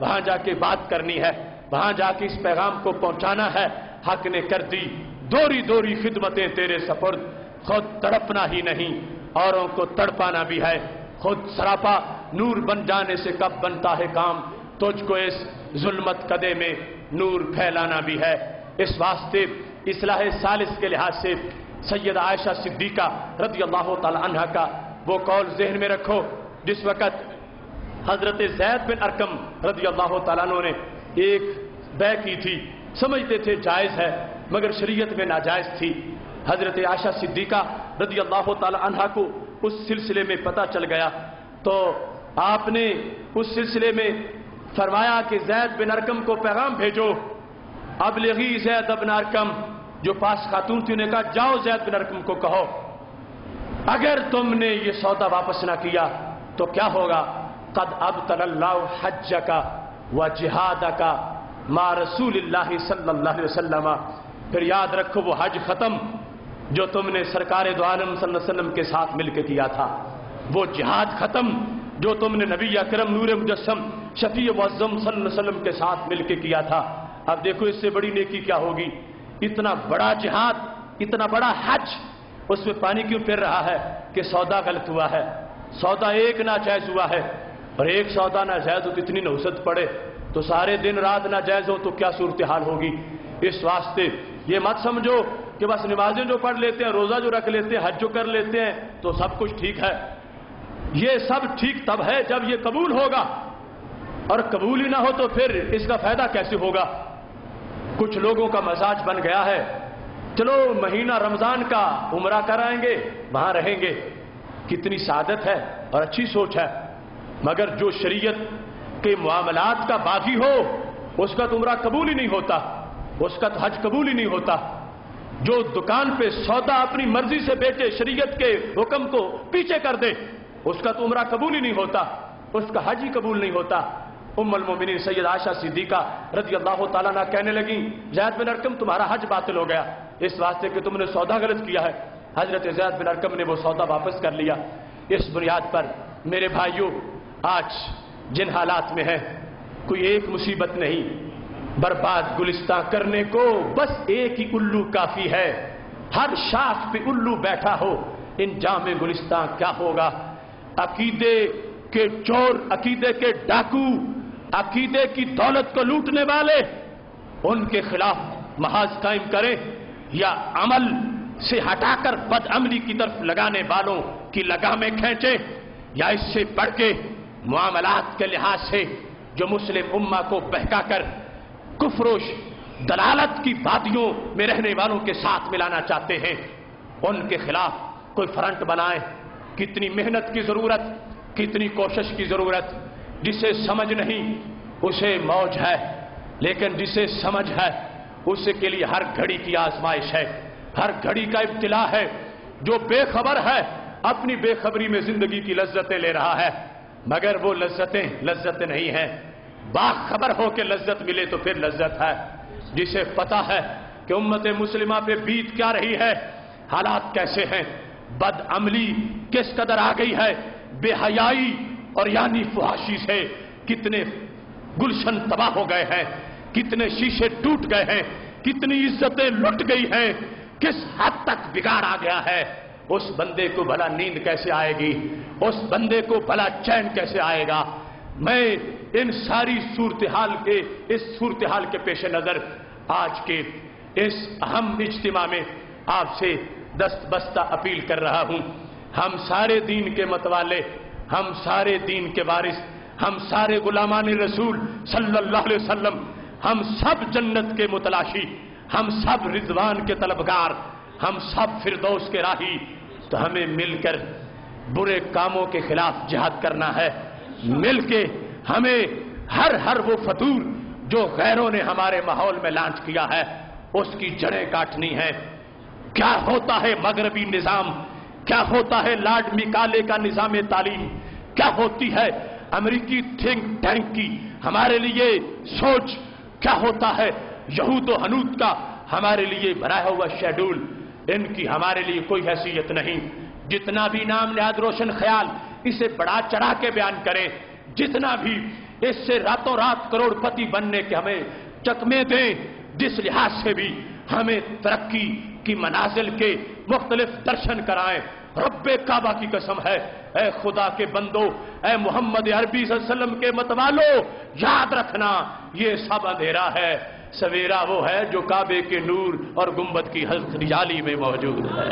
وہاں جا کے بات کرنی ہے، وہاں جا کے اس پیغام کو پہنچانا ہے۔ حق نے کر دی دوری دوری خدمتیں تیرے سپرد، خود تڑپنا ہی نہیں اوروں کو تڑپانا بھی ہے، خود سراپا نور بن جانے سے کب بنتا ہے کام، تجھ کو اس ظلمت کدے میں نور پھیلانا بھی ہے۔ اس واسطے اصلاح ثالث کے لحاظ سے سیدہ عائشہ صدیقہ رضی اللہ تعالی عنہا کا وہ قول ذہن میں رکھو جس وقت حضرت زید بن ارقم رضی اللہ تعالیٰ عنہ نے ایک بیع کی تھی، سمجھتے تھے جائز ہے مگر شریعت میں ناجائز تھی۔ حضرت عائشہ صدیقہ رضی اللہ تعالی عنہا کو اس سلسلے میں پتہ چل گیا تو آپ نے اس سلسلے میں فرمایا کہ زید بن ارقم کو پیغام بھیجو، ابلغی زید بن ارقم، جو پاس خاتون تھی نے کہا جاؤ زید بن ارقم کو کہو اگر تم نے یہ سودا واپس نہ کیا تو کیا ہوگا، قد ابطل اللہ حجک و جہادک مع رسول اللہ صلی اللہ علیہ وسلم، پھر یاد رکھو وہ حج ختم جو تم نے سرکار دو عالم صلی اللہ علیہ وسلم کے ساتھ مل کے کیا تھا، وہ جہاد ختم جو تم نے نبی اکرم نور مجسم شفیع معظم صلی اللہ علیہ وسلم کے ساتھ مل کے کیا تھا۔ اب دیکھو اس سے بڑی نیکی کیا ہوگی، اتنا بڑا جہاد، اتنا بڑا حج، اس میں پانی کیوں پھر رہا ہے کہ سودا غلط ہوا ہے، سودا ایک ناجائز ہوا ہے، اور ایک سودا ناجائز ہو تو اتنی نحوست پڑے تو سارے دن رات ناجائز ہو تو کیا صورتحال ہوگی۔ اس واسطے یہ مت سمجھو کہ بس نمازیں جو پڑھ لیتے ہیں، روزہ جو رکھ لیتے ہیں، حج جو کر لیتے ہیں تو سب کچھ ٹھیک ہے۔ یہ سب ٹھیک تب ہے جب یہ قبول ہوگا، اور قبول ہی نہ ہو تو پھر اس کا فائدہ کیسے ہوگا۔ کچھ لوگوں کا مزاج بن گیا ہے چلو مہینہ رمضان کا عمرہ کرائیں گے وہاں رہیں گے، کتنی سعادت ہے اور اچھی سوچ ہے، مگر جو شریعت کے معاملات کا باغی ہو اس کا تو عمرہ قبول ہی نہیں ہوتا، اس کا تو حج قبول ہی نہیں ہوتا۔ جو دکان پہ سودا اپنی مرضی سے بیچے، شریعت کے حکم کو پیچھے کر دے، اس کا تو عمرہ قبول ہی نہیں ہوتا، اس کا حج ہی قبول نہیں ہوتا۔ ام المومنین سید عائشہ صدیقہ رضی اللہ تعالیٰ عنہ کہنے لگیں زید بن ارقم تمہارا حج باطل ہو گیا اس واسطے کہ تم نے سودا غلط کیا ہے۔ حضرت زید بن ارقم نے وہ سودا واپس کر لیا۔ اس بنیاد پر میرے بھائیوں آج جن حالات میں ہے کوئی ایک مصیبت نہیں، برباد گلستان کرنے کو بس ایک ہی الو کافی ہے، ہر شاخ پہ الو بیٹھا ہو انجام گلستان کیا ہوگا۔ عقیدے کے چور، عقیدے کے ڈاکو، عقیدے کی دولت کو لوٹنے والے، ان کے خلاف محاذ قائم کریں یا عمل سے ہٹا کر بد عملی کی طرف لگانے والوں کی لگامیں کھینچیں، یا اس سے بڑھ کے معاملات کے لحاظ سے جو مسلم امہ کو بہکا کر کفر و دلالت کی وادیوں میں رہنے والوں کے ساتھ ملانا چاہتے ہیں، ان کے خلاف کوئی فرنٹ بنائیں۔ کتنی محنت کی ضرورت، کتنی کوشش کی ضرورت، جسے سمجھ نہیں اسے موج ہے، لیکن جسے سمجھ ہے اس کے لیے ہر گھڑی کی آزمائش ہے، ہر گھڑی کا ابتلا ہے۔ جو بے خبر ہے اپنی بے خبری میں زندگی کی لذتیں لے رہا ہے، مگر وہ لذتیں نہیں ہیں، باخبر ہو کے لذت ملے تو پھر لذت ہے۔ جسے پتا ہے کہ امت مسلمہ پہ بیت کیا رہی ہے، حالات کیسے ہیں، بد عملی کس قدر آ گئی ہے، بے حیائی اور یعنی فحاشی سے کتنے گلشن تباہ ہو گئے ہیں، کتنے شیشے ٹوٹ گئے ہیں، کتنی عزتیں لٹ گئی ہیں، کس حد تک بگاڑ آ گیا ہے۔ اس بندے کو بھلا نیند کیسے آئے گی، اس بندے کو بھلا چین کیسے آئے گا۔ میں ان ساری صورتحال کے پیش نظر آج کے اس اہم اجتماع میں آپ سے دست بستہ اپیل کر رہا ہوں، ہم سارے دین کے متوالے، ہم سارے دین کے وارث، ہم سارے غلامان رسول صلی اللہ علیہ وسلم، ہم سب جنت کے متلاشی، ہم سب رضوان کے طلبگار، ہم سب فردوس کے راہی، تو ہمیں مل کر برے کاموں کے خلاف جہاد کرنا ہے، مل کے ہمیں ہر وہ فطور جو غیروں نے ہمارے ماحول میں لانچ کیا ہے اس کی جڑیں کاٹنی ہے۔ کیا ہوتا ہے مغربی نظام، کیا ہوتا ہے لارڈ میکالے کا نظام تعلیم، کیا ہوتی ہے امریکی تھنک ٹینک کی ہمارے لیے سوچ، کیا ہوتا ہے یہود و حنود کا ہمارے لیے بنایا ہوا شیڈول، ان کی ہمارے لیے کوئی حیثیت نہیں۔ جتنا بھی نام نہاد روشن خیال اسے بڑا چڑھا کے بیان کریں، جتنا بھی اس سے راتوں رات کروڑپتی بننے کے ہمیں چکمے دیں، جس لحاظ سے بھی ہمیں ترقی کی منازل کے مختلف درشن کرائیں۔ رب کعبہ کی قسم ہے، اے خدا کے بندو، اے محمد عربی صلی اللہ علیہ وسلم کے متوالو، یاد رکھنا یہ سب اندھیرا ہے، سویرا وہ ہے جو کعبے کے نور اور گنبد کی ہریالی میں موجود ہے۔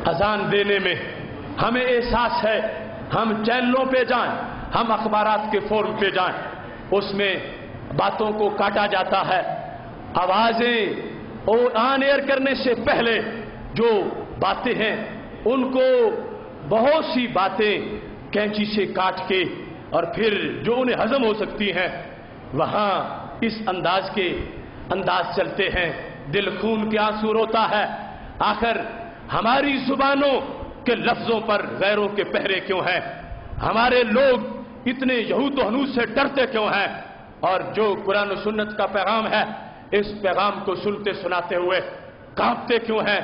اذان دینے میں ہمیں احساس ہے، ہم چینلوں پہ جائیں، ہم اخبارات کے فورم پہ جائیں، اس میں باتوں کو کاٹا جاتا ہے، آوازیں آن ایئر کرنے سے پہلے جو باتیں ہیں ان کو بہت سی باتیں کینچی سے کاٹ کے اور پھر جو انہیں ہضم ہو سکتی ہیں وہاں اس انداز چلتے ہیں، دل خون کے آنسو روتا ہے۔ آخر ہماری زبانوں کے لفظوں پر غیروں کے پہرے کیوں ہیں؟ ہمارے لوگ اتنے یہود و حنوط سے ڈرتے کیوں ہیں؟ اور جو قرآن و سنت کا پیغام ہے اس پیغام کو سنتے سناتے ہوئے کانپتے کیوں ہیں؟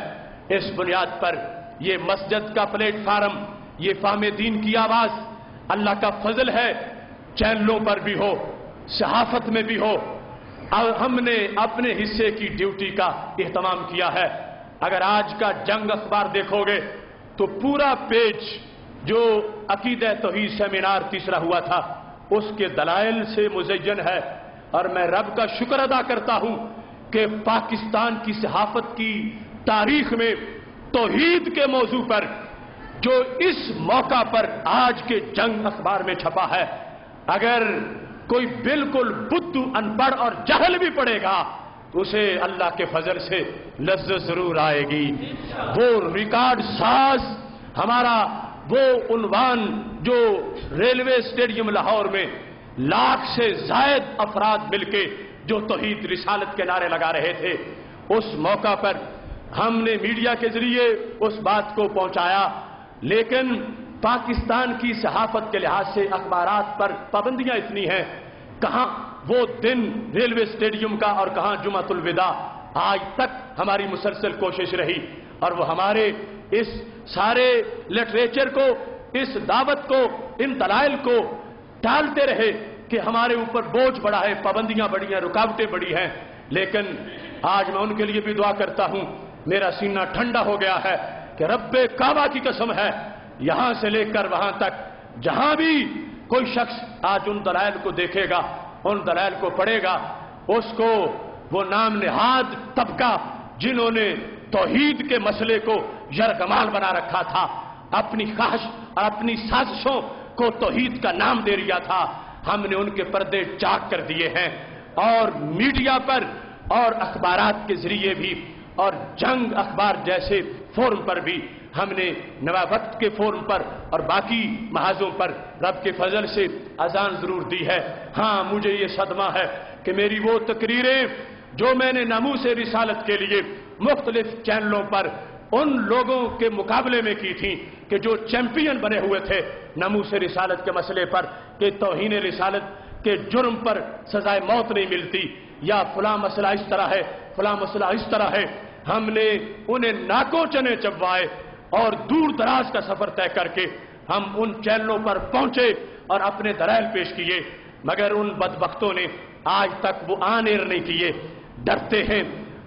اس بنیاد پر یہ مسجد کا پلیٹ فارم، یہ فہم دین کی آواز اللہ کا فضل ہے، چینلوں پر بھی ہو، صحافت میں بھی ہو، اور ہم نے اپنے حصے کی ڈیوٹی کا اہتمام کیا ہے۔ اگر آج کا جنگ اخبار دیکھو گے تو پورا پیج جو عقیدہ توحید سیمینار تیسرا ہوا تھا اس کے دلائل سے مزین ہے، اور میں رب کا شکر ادا کرتا ہوں کہ پاکستان کی صحافت کی تاریخ میں توحید کے موضوع پر جو اس موقع پر آج کے جنگ اخبار میں چھپا ہے، اگر کوئی بالکل بدھو ان پڑھ اور جہل بھی پڑے گا اسے اللہ کے فضل سے لذت ضرور آئے گی۔ وہ ریکارڈ ساز ہمارا وہ عنوان جو ریلوے اسٹیڈیم لاہور میں لاکھ سے زائد افراد مل کے جو توحید رسالت کے نعرے لگا رہے تھے، اس موقع پر ہم نے میڈیا کے ذریعے اس بات کو پہنچایا، لیکن پاکستان کی صحافت کے لحاظ سے اخبارات پر پابندیاں اتنی ہیں، کہاں وہ دن ریلوے اسٹیڈیم کا اور کہاں جمعۃ الوداع۔ آج تک ہماری مسلسل کوشش رہی اور وہ ہمارے اس سارے لٹریچر کو، اس دعوت کو، ان دلائل کو ٹالتے رہے کہ ہمارے اوپر بوجھ بڑا ہے، پابندیاں بڑی ہیں، رکاوٹیں بڑی ہیں، لیکن آج میں ان کے لیے بھی دعا کرتا ہوں، میرا سینہ ٹھنڈا ہو گیا ہے کہ رب کعبہ کی قسم ہے، یہاں سے لے کر وہاں تک جہاں بھی کوئی شخص آج ان دلائل کو دیکھے گا، ان دلائل کو پڑھے گا، اس کو وہ نام نہاد طبقہ جنہوں نے توحید کے مسئلے کو یرغمال بنا رکھا تھا، اپنی خواہش اور اپنی سازشوں کو توحید کا نام دے رہا تھا، ہم نے ان کے پردے چاک کر دیے ہیں، اور میڈیا پر اور اخبارات کے ذریعے بھی اور جنگ اخبار جیسے فورم پر بھی ہم نے نواب وقت کے فورم پر اور باقی محاذوں پر رب کے فضل سے اذان ضرور دی ہے۔ ہاں مجھے یہ صدمہ ہے کہ میری وہ تقریریں جو میں نے ناموس رسالت کے لیے مختلف چینلوں پر ان لوگوں کے مقابلے میں کی تھی کہ جو چیمپئن بنے ہوئے تھے ناموس رسالت کے مسئلے پر کہ توہین رسالت کے جرم پر سزائے موت نہیں ملتی، یا فلاں مسئلہ اس طرح ہے، فلاں مسئلہ اس طرح ہے، ہم نے انہیں ناکوں چنے چبوائے اور دور دراز کا سفر طے کر کے ہم ان چینلوں پر پہنچے اور اپنے دلائل پیش کیے، مگر ان بدبختوں نے آج تک وہ آن ایئر نہیں کیے، ڈرتے ہیں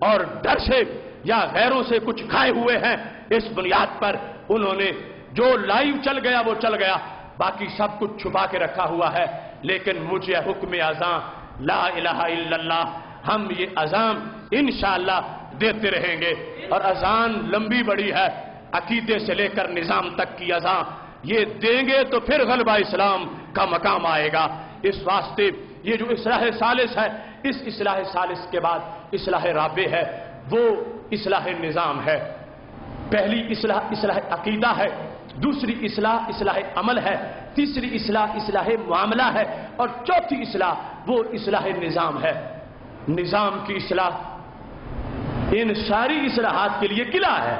اور ڈر سے یا غیروں سے کچھ کھائے ہوئے ہیں، اس بنیاد پر انہوں نے جو لائیو چل گیا وہ چل گیا، باقی سب کچھ چھپا کے رکھا ہوا ہے۔ لیکن مجھے حکم اذان لا الہ الا اللہ، ہم یہ اذان انشاءاللہ دیتے رہیں گے، اور اذان لمبی بڑی ہے، عقیدے سے لے کر نظام تک کی اذان یہ دیں گے تو پھر غلبہ اسلام کا مقام آئے گا۔ اس واسطے یہ جو اصلاح ثالث ہے، اس اصلاح ثالث کے بعد اصلاح رابع ہے، وہ اصلاح نظام ہے۔ پہلی اصلاح عقیدہ ہے، دوسری اصلاح عمل ہے، تیسری اصلاح معاملہ ہے، اور چوتھی اصلاح وہ اصلاح نظام ہے۔ نظام کی اصلاح ان ساری اصلاحات کے لیے قلعہ ہے،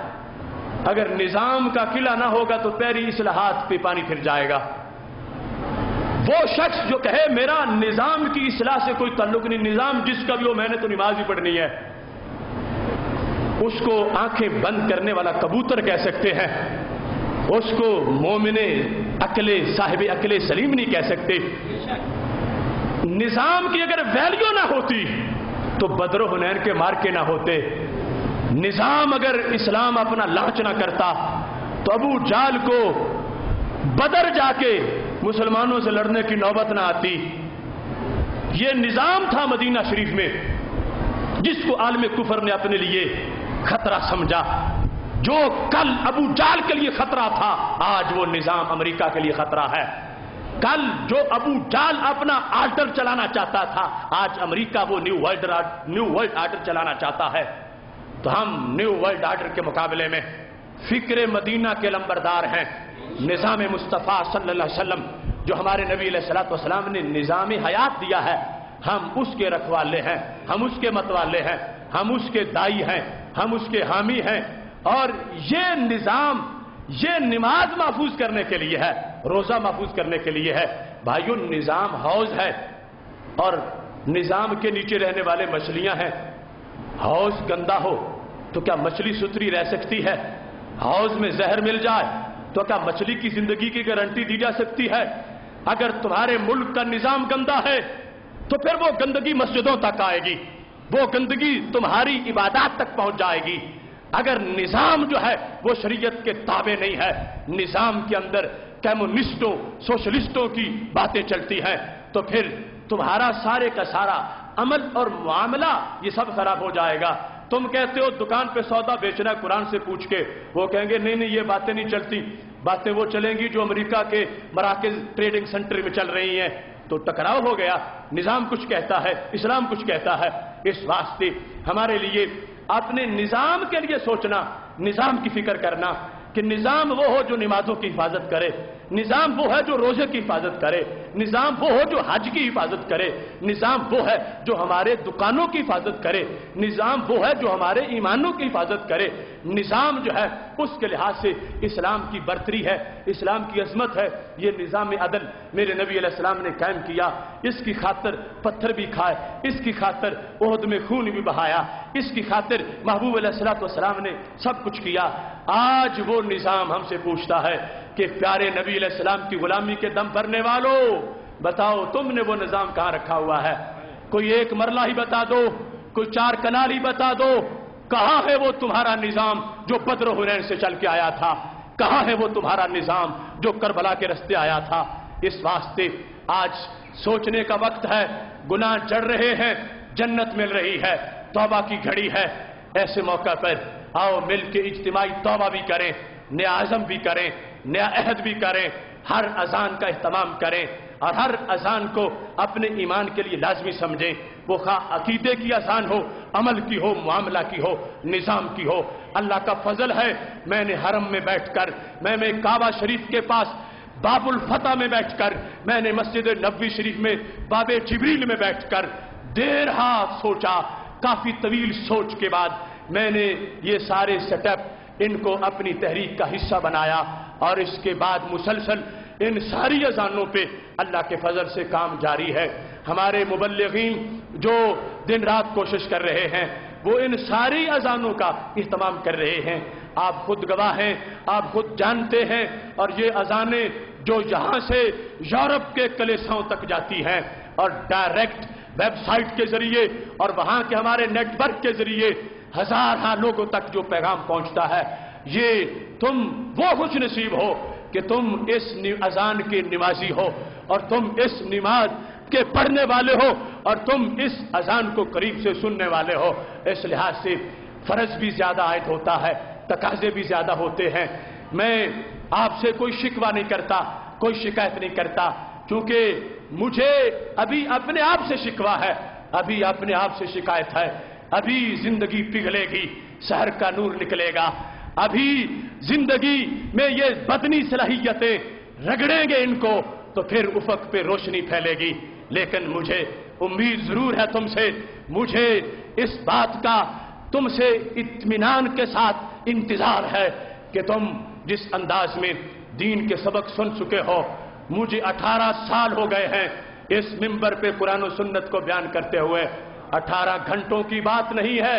اگر نظام کا قلعہ نہ ہوگا تو پہلی اصلاحات پہ پانی پھر جائے گا۔ وہ شخص جو کہے میرا نظام کی اصلاح سے کوئی تعلق نہیں، نظام جس کا بھی ہو میں نے تو نماز ہی پڑھنی ہے، اس کو آنکھیں بند کرنے والا کبوتر کہہ سکتے ہیں، اس کو مومن عقل صاحب عقل سلیم نہیں کہہ سکتے۔ نظام کی اگر ویلیو نہ ہوتی تو بدر و حنین کے مارکے نہ ہوتے۔ نظام اگر اسلام اپنا لانچ نہ کرتا تو ابو جال کو بدر جا کے مسلمانوں سے لڑنے کی نوبت نہ آتی۔ یہ نظام تھا مدینہ شریف میں جس کو عالم کفر نے اپنے لیے خطرہ سمجھا۔ جو کل ابو جال کے لیے خطرہ تھا آج وہ نظام امریکہ کے لیے خطرہ ہے۔ کل جو ابو جال اپنا آرڈر چلانا چاہتا تھا آج امریکہ وہ نیو ورلڈ آرڈر چلانا چاہتا ہے۔ تو ہم نیو ورلڈ آرڈر کے مقابلے میں فکر مدینہ کے لمبردار ہیں۔ نظام مصطفیٰ صلی اللہ علیہ وسلم جو ہمارے نبی علیہ الصلوۃ والسلام نے نظام حیات دیا ہے، ہم اس کے رکھوالے ہیں، ہم اس کے متوالے ہیں، ہم اس کے دائی ہیں، ہم اس کے حامی ہیں۔ اور یہ نظام یہ نماز محفوظ کرنے کے لیے ہے، روزہ محفوظ کرنے کے لیے ہے۔ بھائیو نظام حوض ہے اور نظام کے نیچے رہنے والے مچھلیاں ہیں۔ حوض گندا ہو تو کیا مچھلی ستھری رہ سکتی ہے؟ حوض میں زہر مل جائے تو کیا مچھلی کی زندگی کی گارنٹی دی جا سکتی ہے؟ اگر تمہارے ملک کا نظام گندا ہے تو پھر وہ گندگی مسجدوں تک آئے گی، وہ گندگی تمہاری عبادات تک پہنچ جائے گی۔ اگر نظام جو ہے وہ شریعت کے تابع نہیں ہے، نظام کے اندر کمیونسٹوں سوشلسٹوں کی باتیں چلتی ہیں، تو پھر تمہارا سارے کا سارا عمل اور معاملہ یہ سب خراب ہو جائے گا۔ تم کہتے ہو دکان پہ سودا بیچنا قرآن سے پوچھ کے، وہ کہیں گے نہیں نہیں یہ باتیں نہیں چلتی، باتیں وہ چلیں گی جو امریکہ کے مراکز ٹریڈنگ سینٹر میں چل رہی ہیں۔ تو ٹکراؤ ہو گیا، نظام کچھ کہتا ہے، اسلام کچھ کہتا ہے۔ اس واسطے ہمارے لیے اپنے نظام کے لیے سوچنا، نظام کی فکر کرنا کہ نظام وہ ہو جو نمازوں کی حفاظت کرے، نظام وہ ہے جو روزے کی حفاظت کرے، نظام وہ ہو جو حج کی حفاظت کرے، نظام وہ ہے جو ہمارے دکانوں کی حفاظت کرے، نظام وہ ہے جو ہمارے ایمانوں کی حفاظت کرے۔ نظام جو ہے اس کے لحاظ سے اسلام کی برتری ہے، اسلام کی عظمت ہے۔ یہ نظام عدل میرے نبی علیہ السلام نے قائم کیا، اس کی خاطر پتھر بھی کھائے، اس کی خاطر احد میں خون بھی بہایا، اس کی خاطر محبوب علیہ السلام نے سب کچھ کیا۔ آج وہ نظام ہم سے پوچھتا ہے کہ پیارے نبی علیہ السلام کی غلامی کے دم بھرنے والوں، بتاؤ تم نے وہ نظام کہاں رکھا ہوا ہے؟ کوئی ایک مرلہ ہی بتا دو، کوئی 4 کنال ہی بتا دو، کہاں ہے وہ تمہارا نظام جو بدر و حنین سے چل کے آیا تھا؟ کہاں ہے وہ تمہارا نظام جو کربلا کے رستے آیا تھا؟ اس واسطے آج سوچنے کا وقت ہے، گناہ چڑھ رہے ہیں، جنت مل رہی ہے، توبہ کی گھڑی ہے۔ ایسے موقع پر آؤ مل کے اجتماعی توبہ بھی کریں، نیا عزم بھی کریں، نیا عہد بھی کریں، ہر اذان کا اہتمام کریں اور ہر اذان کو اپنے ایمان کے لیے لازمی سمجھیں۔ وہ خواہ عقیدے کی اذان ہو، عمل کی ہو، معاملہ کی ہو، نظام کی ہو۔ اللہ کا فضل ہے، میں نے حرم میں بیٹھ کر، میں نے کعبہ شریف کے پاس باب الفتح میں بیٹھ کر، میں نے مسجد نبوی شریف میں باب جبریل میں بیٹھ کر دیر رات سوچا، کافی طویل سوچ کے بعد میں نے یہ سارے سیٹ اپ ان کو اپنی تحریک کا حصہ بنایا، اور اس کے بعد مسلسل ان ساری اذانوں پہ اللہ کے فضل سے کام جاری ہے۔ ہمارے مبلغین جو دن رات کوشش کر رہے ہیں وہ ان ساری اذانوں کا اہتمام کر رہے ہیں۔ آپ خود گواہ ہیں، آپ خود جانتے ہیں، اور یہ اذانیں جو یہاں سے یورپ کے کلیساؤں تک جاتی ہیں اور ڈائریکٹ ویب سائٹ کے ذریعے اور وہاں کے ہمارے نیٹ ورک کے ذریعے ہزاروں لوگوں تک جو پیغام پہنچتا ہے، یہ تم وہ خوش نصیب ہو کہ تم اس اذان کے نمازی ہو اور تم اس نماز کے پڑھنے والے ہو اور تم اس اذان کو قریب سے سننے والے ہو۔ اس لحاظ سے فرض بھی زیادہ عائد ہوتا ہے، تقاضے بھی زیادہ ہوتے ہیں۔ میں آپ سے کوئی شکوہ نہیں کرتا، کوئی شکایت نہیں کرتا، کیونکہ مجھے ابھی اپنے آپ سے شکوہ ہے، ابھی اپنے آپ سے شکایت ہے۔ ابھی زندگی پگھلے گی، سحر کا نور نکلے گا، ابھی زندگی میں یہ بدنی صلاحیتیں رگڑیں گے ان کو تو پھر افق پہ روشنی پھیلے گی۔ لیکن مجھے امید ضرور ہے تم سے، مجھے اس بات کا تم سے اطمینان کے ساتھ انتظار ہے کہ تم جس انداز میں دین کے سبق سن چکے ہو، مجھے 18 سال ہو گئے ہیں اس منبر پہ قرآن و سنت کو بیان کرتے ہوئے۔ 18 گھنٹوں کی بات نہیں ہے،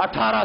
18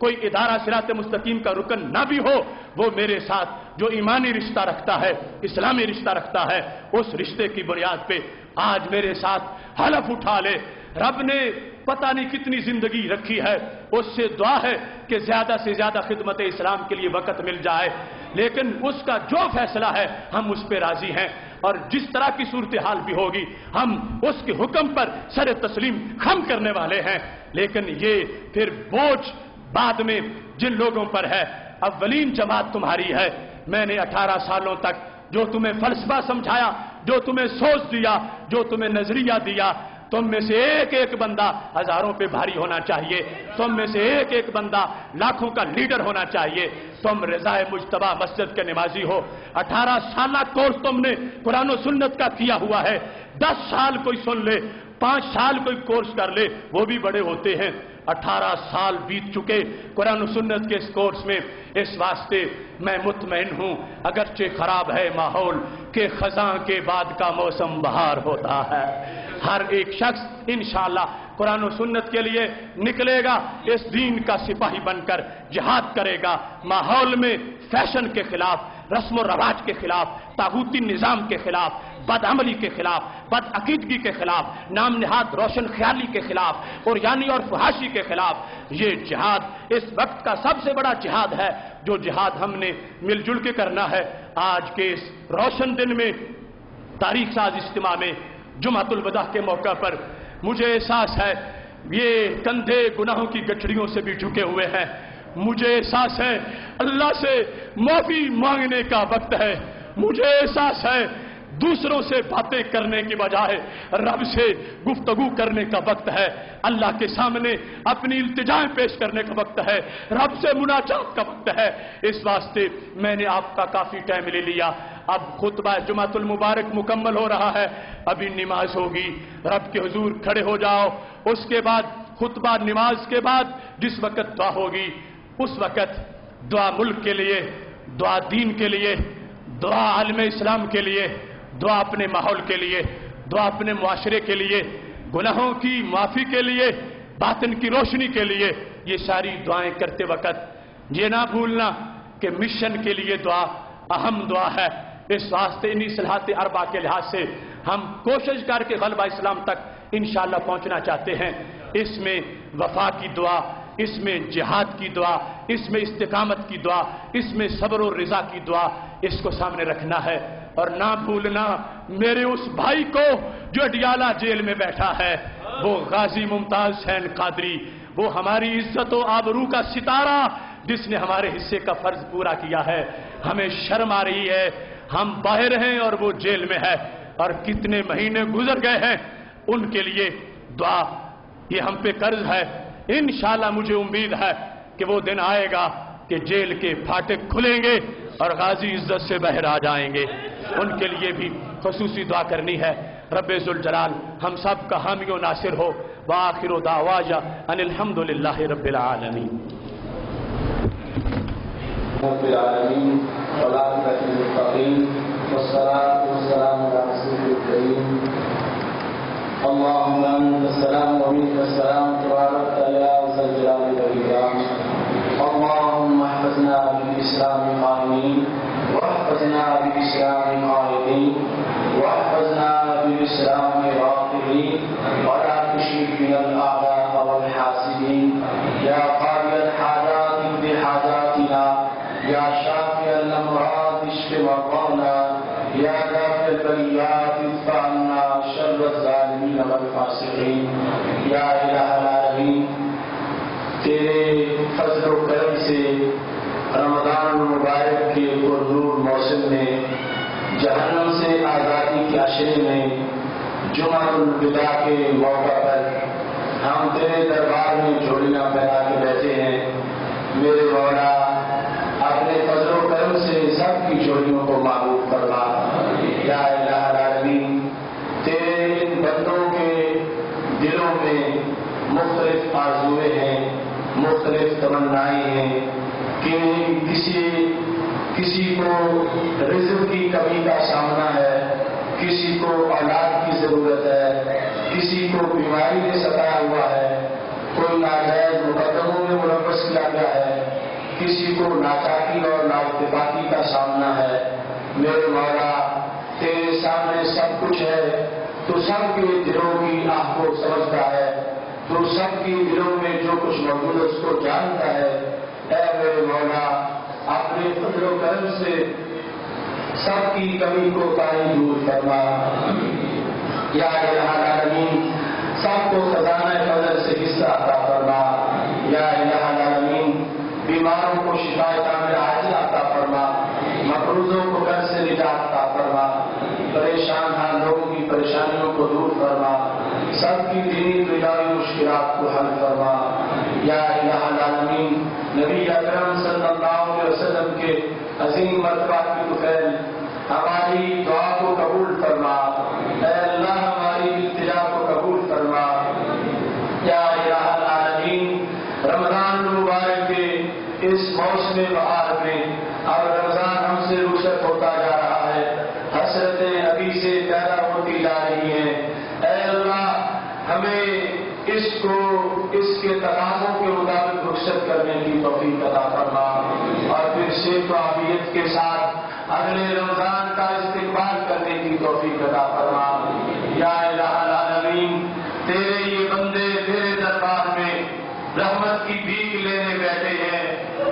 کوئی ادارہ صراط مستقیم کا رکن نہ بھی ہو، وہ میرے ساتھ جو ایمانی رشتہ رکھتا ہے، اسلامی رشتہ رکھتا ہے، اس رشتے کی بنیاد پہ آج میرے ساتھ حلف اٹھا لے۔ رب نے پتہ نہیں کتنی زندگی رکھی ہے، اس سے دعا ہے کہ زیادہ سے زیادہ خدمت اسلام کے لیے وقت مل جائے، لیکن اس کا جو فیصلہ ہے ہم اس پہ راضی ہیں، اور جس طرح کی صورتحال بھی ہوگی ہم اس کے حکم پر سر تسلیم خم کرنے والے ہیں۔ لیکن یہ پھر بوجھ بعد میں جن لوگوں پر ہے، اولین جماعت تمہاری ہے۔ میں نے 18 سالوں تک جو تمہیں فلسفہ سمجھایا، جو تمہیں سوچ دیا، جو تمہیں نظریہ دیا، تم میں سے ایک ایک بندہ ہزاروں پہ بھاری ہونا چاہیے، تم میں سے ایک ایک بندہ لاکھوں کا لیڈر ہونا چاہیے۔ تم رضائے مجتبیٰ مسجد کے نمازی ہو، 18 سالہ کورس تم نے قرآن و سنت کا کیا ہوا ہے، 10 سال کوئی سن لے، 5 سال کوئی کورس کر لے، وہ بھی بڑے ہوتے ہیں۔ 18 سال بیت چکے قرآن و سنت کے اس کورس میں، اس واسطے میں مطمئن ہوں اگرچہ خراب ہے ماحول کہ خزاں کے بعد کا موسم بہار ہوتا ہے۔ ہر ایک شخص انشاءاللہ قرآن و سنت کے لیے نکلے گا، اس دین کا سپاہی بن کر جہاد کرے گا، ماحول میں فیشن کے خلاف، رسم و رواج کے خلاف، طاغوتی نظام کے خلاف، بد عملی کے خلاف، بد عقیدگی کے خلاف، نام نہاد روشن خیالی کے خلاف، عریانی اور فحاشی کے خلاف۔ یہ جہاد اس وقت کا سب سے بڑا جہاد ہے، جو جہاد ہم نے مل جل کے کرنا ہے۔ آج کے اس روشن دن میں، تاریخ ساز اجتماع میں، جمعۃ الوداع کے موقع پر مجھے احساس ہے یہ کندھے گناہوں کی گٹھڑیوں سے بھی جھکے ہوئے ہیں۔ مجھے احساس ہے اللہ سے معافی مانگنے کا وقت ہے۔ مجھے احساس ہے دوسروں سے باتیں کرنے کی بجائے رب سے گفتگو کرنے کا وقت ہے، اللہ کے سامنے اپنی التجائیں پیش کرنے کا وقت ہے، رب سے مناجات کا وقت ہے۔ اس واسطے میں نے آپ کا کافی ٹائم لے لیا۔ اب خطبہ جمعۃ المبارک مکمل ہو رہا ہے، ابھی نماز ہوگی، رب کے حضور کھڑے ہو جاؤ۔ اس کے بعد خطبہ، نماز کے بعد جس وقت دعا ہوگی، اس وقت دعا ملک کے لیے، دعا دین کے لیے، دعا عالم اسلام کے لیے، دعا اپنے ماحول کے لیے، دعا اپنے معاشرے کے لیے، گناہوں کی معافی کے لیے، باطن کی روشنی کے لیے، یہ ساری دعائیں کرتے وقت یہ نہ بھولنا کہ مشن کے لیے دعا اہم دعا ہے۔ اس واسطے انہی صلاحات اربع کے لحاظ سے ہم کوشش کر کے غلبہ اسلام تک انشاءاللہ پہنچنا چاہتے ہیں۔ اس میں وفا کی دعا، اس میں جہاد کی دعا، اس میں استقامت کی دعا، اس میں صبر و رضا کی دعا، اس کو سامنے رکھنا ہے۔ اور نہ بھولنا میرے اس بھائی کو جو اڈیالہ جیل میں بیٹھا ہے، وہ غازی ممتاز حسین قادری، وہ ہماری عزت و آبرو کا ستارہ جس نے ہمارے حصے کا فرض پورا کیا ہے۔ ہمیں شرم آ رہی ہے، ہم باہر ہیں اور وہ جیل میں ہے، اور کتنے مہینے گزر گئے ہیں۔ ان کے لیے دعا یہ ہم پہ قرض ہے۔ انشاءاللہ مجھے امید ہے کہ وہ دن آئے گا کہ جیل کے پھاٹک کھلیں گے اور غازی عزت سے باہر آ جائیں گے۔ ان کے لیے بھی خصوصی دعا کرنی ہے۔ رب ذوالجلال ہم سب کا حامی و ناصر ہو۔ وآخر دعوانا ان الحمدللہ رب العالمین۔ رب العالمین والعاقبۃ للمتقین والصلاة والسلام علی رسول الکریم۔ اللهم انت السلام ومنك السلام تبارك يا ذا الجلال والاکرام۔ اللهم احفظنا بالاسلام قائمین واحفظنا بالاسلام قائدین واحفظنا بالاسلام راقدین ولا تشرك بنا الاعداء والحاسدین۔ یا قاضی الحاجات اقض حاجاتنا، یا شافی الامراض اشف مرضانا، یا دافع البلیات ادفع عنا شر الظالمین والفاسقین۔ یا الہ العالمین، تیرے فضل و کرم سے رمضان المبارک کے پرنور موسم میں، جہنم سے آزادی کے عشرے میں، جمعۃ الوداع کے موقع پر ہم تیرے دربار میں جھولیاں پہنا کے بیٹھے ہیں۔ میرے مولا اپنے فضل و کرم سے سب کی جھولیوں کو معروف فرما۔ یا الہ العالمین، تیرے ان بندوں کے دلوں میں مختلف آرزویں ہیں، مختلف تمنائیں ہیں کہ کسی کو رزق کی کمی کا سامنا ہے، کسی کو اولاد کی ضرورت ہے، کسی کو بیماری نے ستایا ہوا ہے، کوئی ناجائز مقدموں میں ملوث کیا گیا ہے، کسی کو ناچاکی اور نااتفاقی کا سامنا ہے، میرے مولا تیرے سامنے سب کچھ ہے، تو سب کے دلوں کی آہ کو سمجھتا ہے، تو سب کی دلوں میں جو کچھ موجود ہے اس کو جانتا ہے۔ اے میرے مولا اپنے فضل و کرم سے سب کی کمی کو تاہی دور فرما، یا الہ العالمین سب کو خزانہ فضل سے حصہ عطا فرما، یا الہ العالمین بیماروں کو شفا کاملہ عاجلہ عطا فرما، مقروضوں کو قرض سے نجات عطا فرما، پریشان حال لوگوں کی پریشانیوں کو دور فرما، سب کی دینی دنیاوی مشکلات کو حل فرما، یا الہ العالمین نبی اکرم صلی اللہ علیہ وسلم کے عظیم مرتبہ کی طفیل ہماری دعا کو قبول فرما، اے اللہ ہماری التجا کو قبول فرما، یا الہ العالمین رمضان المبارک کے اس موسم بہار میں اب رمضان ہم سے رخصت ہوتا جا رہا ہے، حسرتیں ابھی سے پیدا ہوتی جا رہی ہیں، اے اللہ ہمیں اس کو اس کے تقاضوں کے مطابق رخصت کرنے کی توفیق عطا فرما، اور پھر صحت و عافیت کے ساتھ اگلے رمضان کا استقبال کرنے کی توفیق عطا فرما، یا الہ العالمین تیرے یہ بندے تیرے دربار میں رحمت کی بھیک لینے بیٹھے ہیں،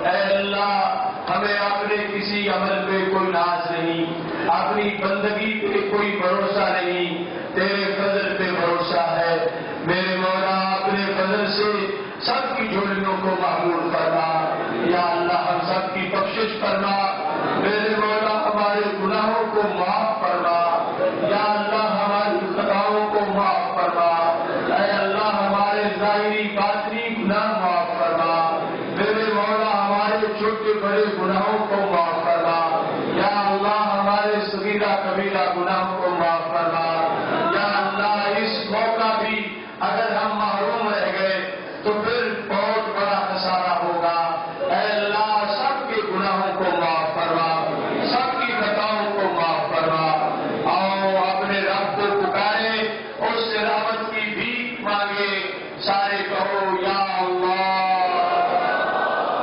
اے اللہ ہمیں اپنے کسی عمل پہ کوئی ناز نہیں، اپنی بندگی پہ کوئی بھروسہ نہیں، تیرے فضل پہ بھروسہ ہے، میرے مولا اپنے فضل سے سب کی جھولیوں کو معمول فرما، یا اللہ ہم سب کی بخشش فرما، میرے مولا ہمارے گناہوں کو معاف فرما، یا اللہ ہماری خطاؤں کو معاف فرما، اے اللہ ہمارے ظاہری باطنی گناہ معاف فرما، میرے مولا ہمارے چھوٹے بڑے گناہوں کو معاف فرما، یا اللہ ہمارے صغیرہ کبیرہ گناہوں کو معاف فرما، یا اللہ اس موقع بھی اگر ہم محروم رہ گئے تو پھر بہت بڑا خسارہ ہوگا، اے اللہ سب کے گناہوں کو معاف فرما، سب کی خطاؤں کو معاف فرما، آؤ اپنے رب کو پکارے، اس سے رحمت کی بھیک مانگے، سارے کہو یا اللہ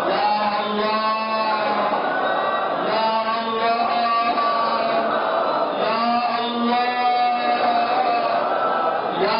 یا اللہ یا اللہ یا اللہ یا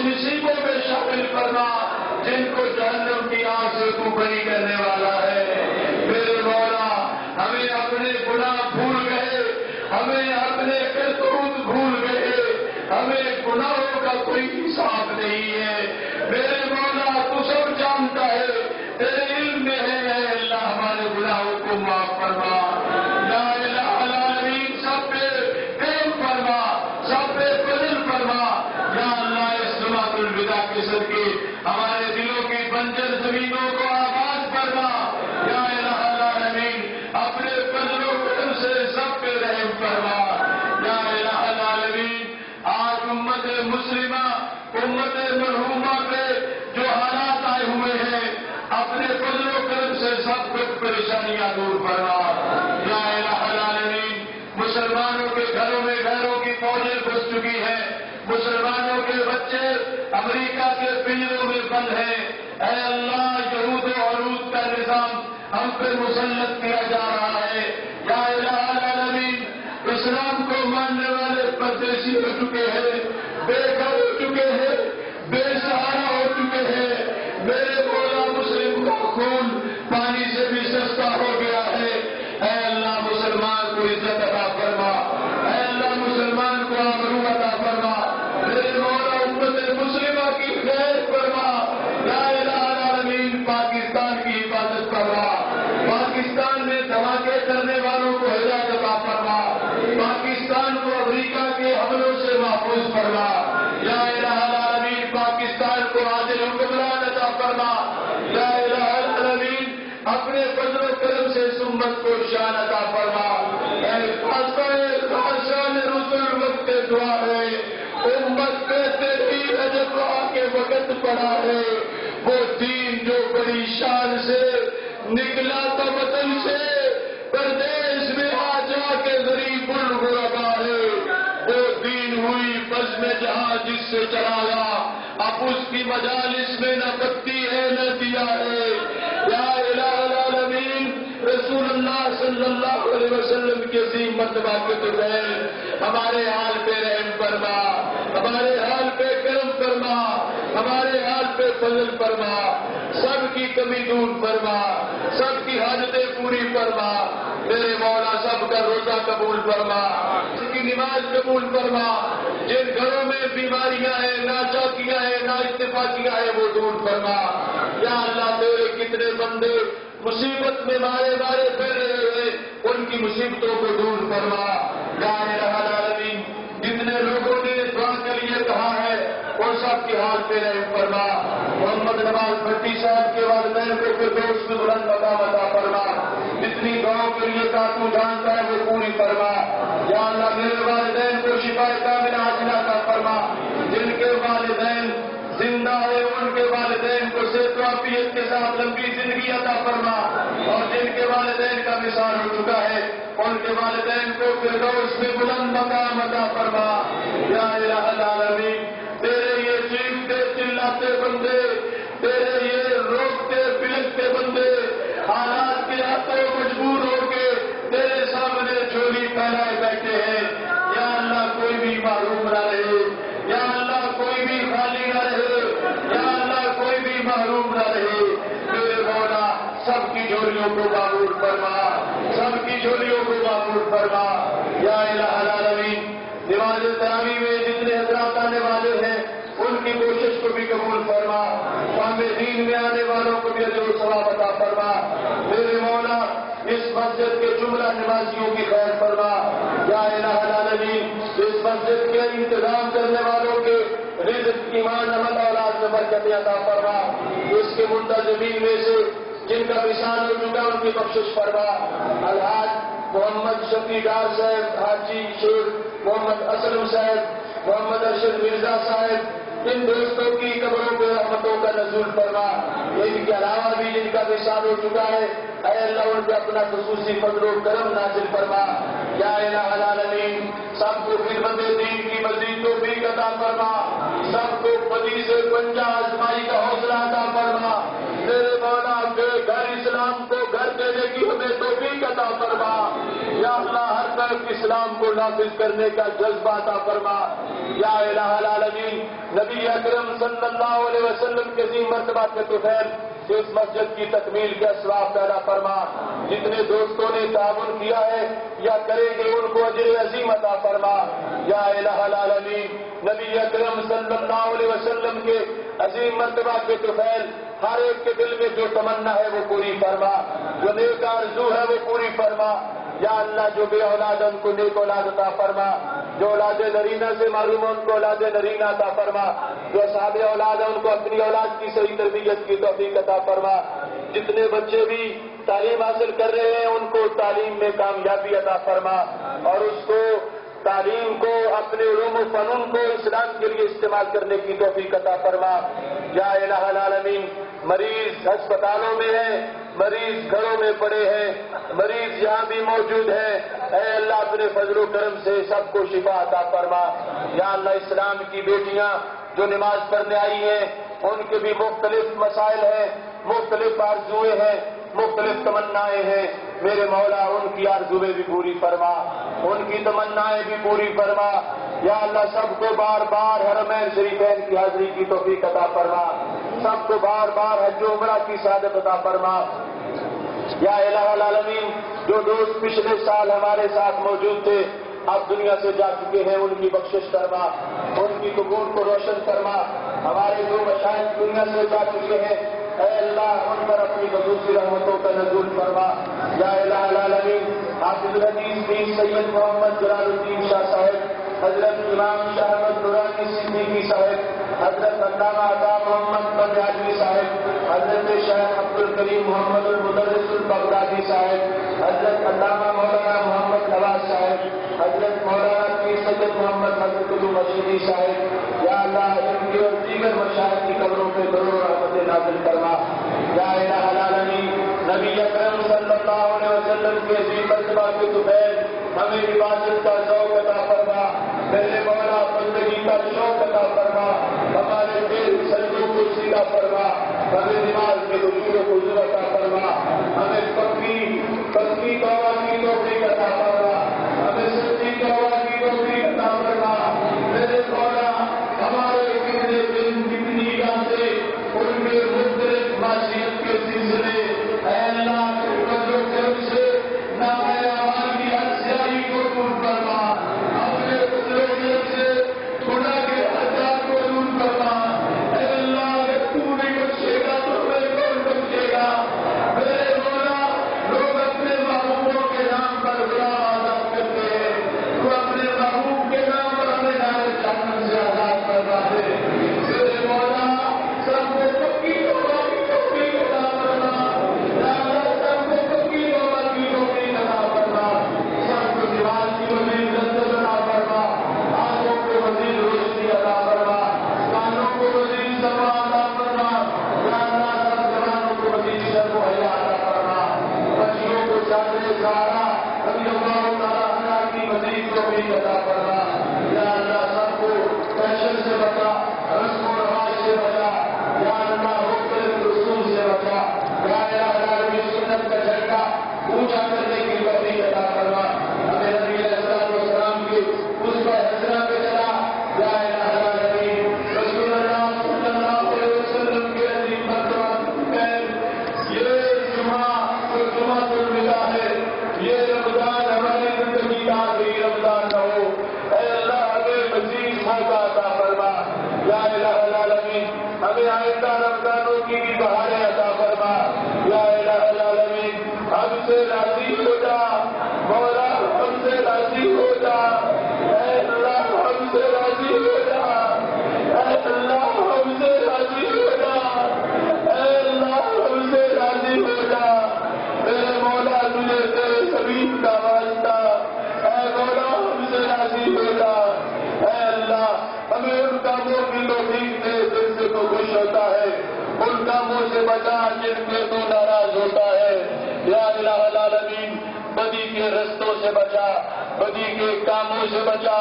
نصیبوں میں شامل کرنا جن کو جہنم کی آگ سے تو بری کرنے والا ہے، میرے مولا ہمیں اپنے گناہ بھول گئے، ہمیں اپنے کرتوت بھول گئے، ہمیں گناہوں کا کوئی حساب نہیں ہے، میرے مولا تو سب جانتا ہے، تیرے علم میں ہے، اے اللہ ہمارے گناہوں کو معاف فرما، یا الہ العالمین سب پہ کرم فرما، سب پہ فضل فرما، یا اللہ جماعت الوداع کے صدقے ہمارے دلوں کی بنجر زمینوں کو آباد کرنا، یا الہ العالمین اپنے فضل و کرم سے سب پہ رحم فرما، یا الہ العالمین آج امت مسلمہ امت مرحومہ پہ جو حالات آئے ہوئے ہیں اپنے فضل و کرم سے سب کچھ پریشانیاں دور فرما، یا الہ العالمین مسلمانوں کے گھروں میں غیروں کی فوجیں گھس چکی ہیں، مسلمانوں کے بچے امریکہ کے پنجروں میں بند ہیں، اے اللہ یہود و عروج کا نظام ہم پہ مسلط کیا جا رہا ہے، یا الہ العالمین اسلام کو ماننے والے پردیسی ہو چکے ہیں، بے گھر ہو چکے ہیں، بے سہارا ہو چکے ہیں، میرے مولا مسلم کا خون پانی سے بھی سستا ہو گیا ہے، شان عطا فرما۔ اے خاصان رسول وقت دعا ہے، امت پہ تیری رجب کے وقت پڑا ہے، وہ دین جو بڑی شان سے نکلا تھا وطن سے، پردیش میں آ جا کے غریب الغربا ہے، وہ دین ہوئی بزم جہاں جس سے چلایا، اب اس کی مجالس میں نہ بتی ہے نہ دیا ہے۔ یا الہ العالمین، رسول اللہ صلی اللہ علیہ وسلم کے عظیم مرتبہ کے طفیل ہمارے حال پہ رحم فرما، ہمارے حال پہ کرم فرما، ہمارے حال پہ فضل فرما، سب کی کمی دور فرما، سب کی حاجتیں پوری فرما، میرے مولا سب کا روزہ قبول فرما، ان کی نماز قبول فرما، جن گھروں میں بیماریاں ہیں، ناچاکیاں ہیں، نا اتفاقیاں ہیں، وہ دور فرما۔ یا اللہ تیرے کتنے بندے مصیبت میں مارے پھر رہے ہیں، ان کی مصیبتوں کو دور فرما۔ یا الہ العالمین، جتنے لوگوں نے دعا کے لیے کہا ہے اور سب کے حال پہ رحم فرما۔ محمد نواز بھٹی صاحب کے والدین کو فردوس میں بلند مقام عطا فرما، جتنی دعاؤں کے لیے کا تو جانتا ہے وہ پوری فرما۔ یا اللہ میرے والدین کو شفا کاملہ عاجلہ عطا فرما، جن کے والدین زندہ ہے ان کے والدین کو صحت و عافیت کے ساتھ لمبی زندگی عطا فرما، اور جن کے والدین کا وصال ہو چکا ہے ان کے والدین کو فردوس میں بلند مقام عطا فرما۔ یا الہ العالمین، تیرے یہ چیختے چلاتے بندے، تیرے یہ روکتے بلکتے بندے حالات کے ہاتھوں مجبور ہو کے تیرے سامنے جھولی پھیلائے بیٹھے ہیں۔ یا اللہ کوئی بھی محروم نہ رہے، یا اللہ کوئی بھی خالی نہ رہے، یا اللہ کوئی بھی محروم نہ رہے، میرے مولا سب کی جھولیوں کو معمور فرما، سب کی جھولیوں کو معمور فرما۔ یا الہ العالمین، نماز تراویح میں جتنے حضرات آنے والے ہیں ان کی کوشش کو بھی قبول فرما، شام دین میں آنے والوں کو بھی اجر و ثواب عطا فرما۔ میرے مولا اس مسجد کے جملہ نمازیوں کی خیر فرما۔ یا الہ العالمین، اس مسجد کے انتظام کرنے والوں کے رزق، ایمان، عمل، اولاد میں برکت عطا فرما۔ اس کے منتظمین میں سے جن کا وصال ہو چکا ان کی بخشش فرما۔ الحاج محمد شفیع ڈار صاحب، حاجی شیخ محمد اسلم صاحب، محمد ارشد مرزا صاحب، ان دوستوں کی قبروں پہ رحمتوں کا نزول فرما۔ ان کے علاوہ بھی جن کا وصال ہو چکا ہے اے اللہ ان پہ اپنا خصوصی فضل و کرم نازل فرما۔ یا الہ العالمین، سب کو خدمت دین کی مزید توفیق عطا فرما، سب کو بدی سے پنجہ آزمائی کا حوصلہ عطا فرما۔ میرے مولا کے گھر اسلام کو گھر دینے کی ہمیں توفیق عطا فرما۔ یا اللہ ہر طرف اسلام کو نافذ کرنے کا جذبہ عطا فرما۔ یا الہ العالمین، نبی اکرم صلی اللہ علیہ وسلم کے عظیم مرتبہ کے طفیل اس مسجد کی تکمیل کے اسباب پیدا فرما۔ جتنے دوستوں نے تعاون کیا ہے یا کریں گے ان کو اجر عظیم عطا فرما۔ یا الہ العالمین، نبی اکرم صلی اللہ علیہ وسلم کے عظیم مرتبہ کے طفیل ہر ایک کے دل میں جو تمنا ہے وہ پوری فرما، جو نیک آرزو ہے وہ پوری فرما۔ یا اللہ جو بے اولاد ان کو نیک اولاد عطا فرما، جو اولاد نرینہ سے معلوم ان کو اولاد نرینہ عطا فرما، جو اصحاب اولاد ہیں ان کو اپنی اولاد کی صحیح تربیت کی توفیق عطا فرما۔ جتنے بچے بھی تعلیم حاصل کر رہے ہیں ان کو تعلیم میں کامیابی عطا فرما، اور اس کو تعلیم کو اپنے علوم و فنون کو اسلام کے لیے استعمال کرنے کی توفیق عطا فرما۔ یا الہ العالمین، مریض ہسپتالوں میں ہیں، مریض گھروں میں پڑے ہیں، مریض یہاں بھی موجود ہیں، اے اللہ اپنے فضل و کرم سے سب کو شفا عطا فرما۔ یا اللہ اسلام کی بیٹیاں جو نماز پڑھنے آئی ہیں ان کے بھی مختلف مسائل ہیں، مختلف آرزویں ہیں، مختلف تمنائیں ہیں، میرے مولا ان کی آرزویں بھی پوری فرما، ان کی تمنائیں بھی پوری فرما۔ یا اللہ سب کو بار بار حرمین شریفین کی حاضری کی توفیق عطا فرما، سب کو بار بار حج و عمرہ کی سعادت عطا فرما۔ یا الہ العالمین، جو دوست پچھلے سال ہمارے ساتھ موجود تھے اب دنیا سے جا چکے ہیں ان کی بخشش فرما، ان کی قبور کو روشن فرما۔ ہمارے جو مشائخ دنیا سے جا چکے ہیں اے اللہ ان پر اپنی خصوصی رحمتوں کا نزول فرما۔ یا الہ العالمین، حافظ الحدیث پیر سید محمد جلال الدین شاہ صاحب، حضرت امام شاہ احمد نورانی صدیقی صاحب، حضرت علامہ عطا محمد بندیالوی صاحب، حضرت حضرت شیخ عبد الکریم محمد المدرس البغدادی صاحب، حضرت علامہ مولانا محمد نواز صاحب، حضرت مولانا پیر سید محمد حضرت المشیدی صاحب، یا اللہ ان کی اور دیگر مشائخ کی قبروں پہ ضرور رحمت نازل فرما۔ یا الہ العالمین، نبی اکرم صلی اللہ علیہ وسلم کے عظیم مرتبہ کے دوپہر ہمیں عبادت کا ذوق عطا فرما، میرے مولا بندگی کا شوق عطا فرما، ہمارے دل سجدوں کو سیدھا فرما، ہمیں نماز کے رجوع و خضوع عطا فرما، ہمیں پکی توبہ کی توفیق عطا فرما، ہمیں سچی توبہ کی توفیق عطا فرما، میرے مولا ہمارے کتنے دن کتنی راتیں ان میں مختلف معصیت کے سلسلے اے اللہ کے کرم سے نامۂ اعمال کی ہر سیاہی کو دور فرما، اپنے فضل سے خدا کے حجات کو دور فرما، اے اللہ اگر تو نہیں بخشے گا تو میں کون بخشے گا؟ میرے مولا لوگ اپنے محبوبوں کے نام پر غلام آزاد کرتے ہیں، تو اپنے محبوب کے نام پر ہمیں نارے جہنم سے آزاد کروا دے۔ میرے مولا سب کو پکی توبہ کی توفیق عطا فرما، یا اللہ سب کو پکی توبہ کی توفیق عطا فرما، سب کو نماز کی مزید لذت عطا فرما، آنکھوں کو مزید روشنی عطا فرما، کانوں کو مزید سماع عطا فرما، یا اللہ سب جوانوں کو مزید شرم و حیا عطا فرما، بچیوں کو چادر سہارا رضی اللہ تعالیٰ عنہ کی مزید توفیق عطا فرما، یا اللہ سب کو فیشن سے بچا، رسم و رواج سے بچا، یا اللہ مختلف رسوم سے بچا، یا الہ العالمین سنت کا جھنڈا اونچا کرنے کی توفیق عطا فرما، ہمیں نبی علیہ الصلوۃ والسلام کی اس پر حسنہ پہ چلا، یا الہ العالمین رسول اللہ صلی اللہ علیہ وسلم کے عظیم مرتبہ میں یہ جمعہ الوداع ہے، یہ رمضان ہماری زندگی کا آخری رمضان نہ ہو، اے اللہ ہمیں مزید موقع عطا فرما، یا الہ العالمین ہمیں آئندہ رمضانوں کی بھی بہاریں عطا فرما، یا الہ العالمین ہم سے راضی ہو جا، مولا ہم سے راضی ہو جا، اے اللہ ہم سے راضی ہو جا، اے اللہ ہم سے راضی ہو جا، اے اللہ ہم سے راضی ہو جا، میرے مولا تجھے تیرے حبیب کا واسطہ، اے مولا ہم سے راضی ہو جا، اے اللہ ہمیں ان کاموں کی توفیق دے جن سے تو خوش ہوتا ہے، ان کاموں سے بچا جن سے تو ناراض ہوتا ہے، یا الہ العالمین بدی کے رستوں سے بچا، بدی کے کاموں سے بچا،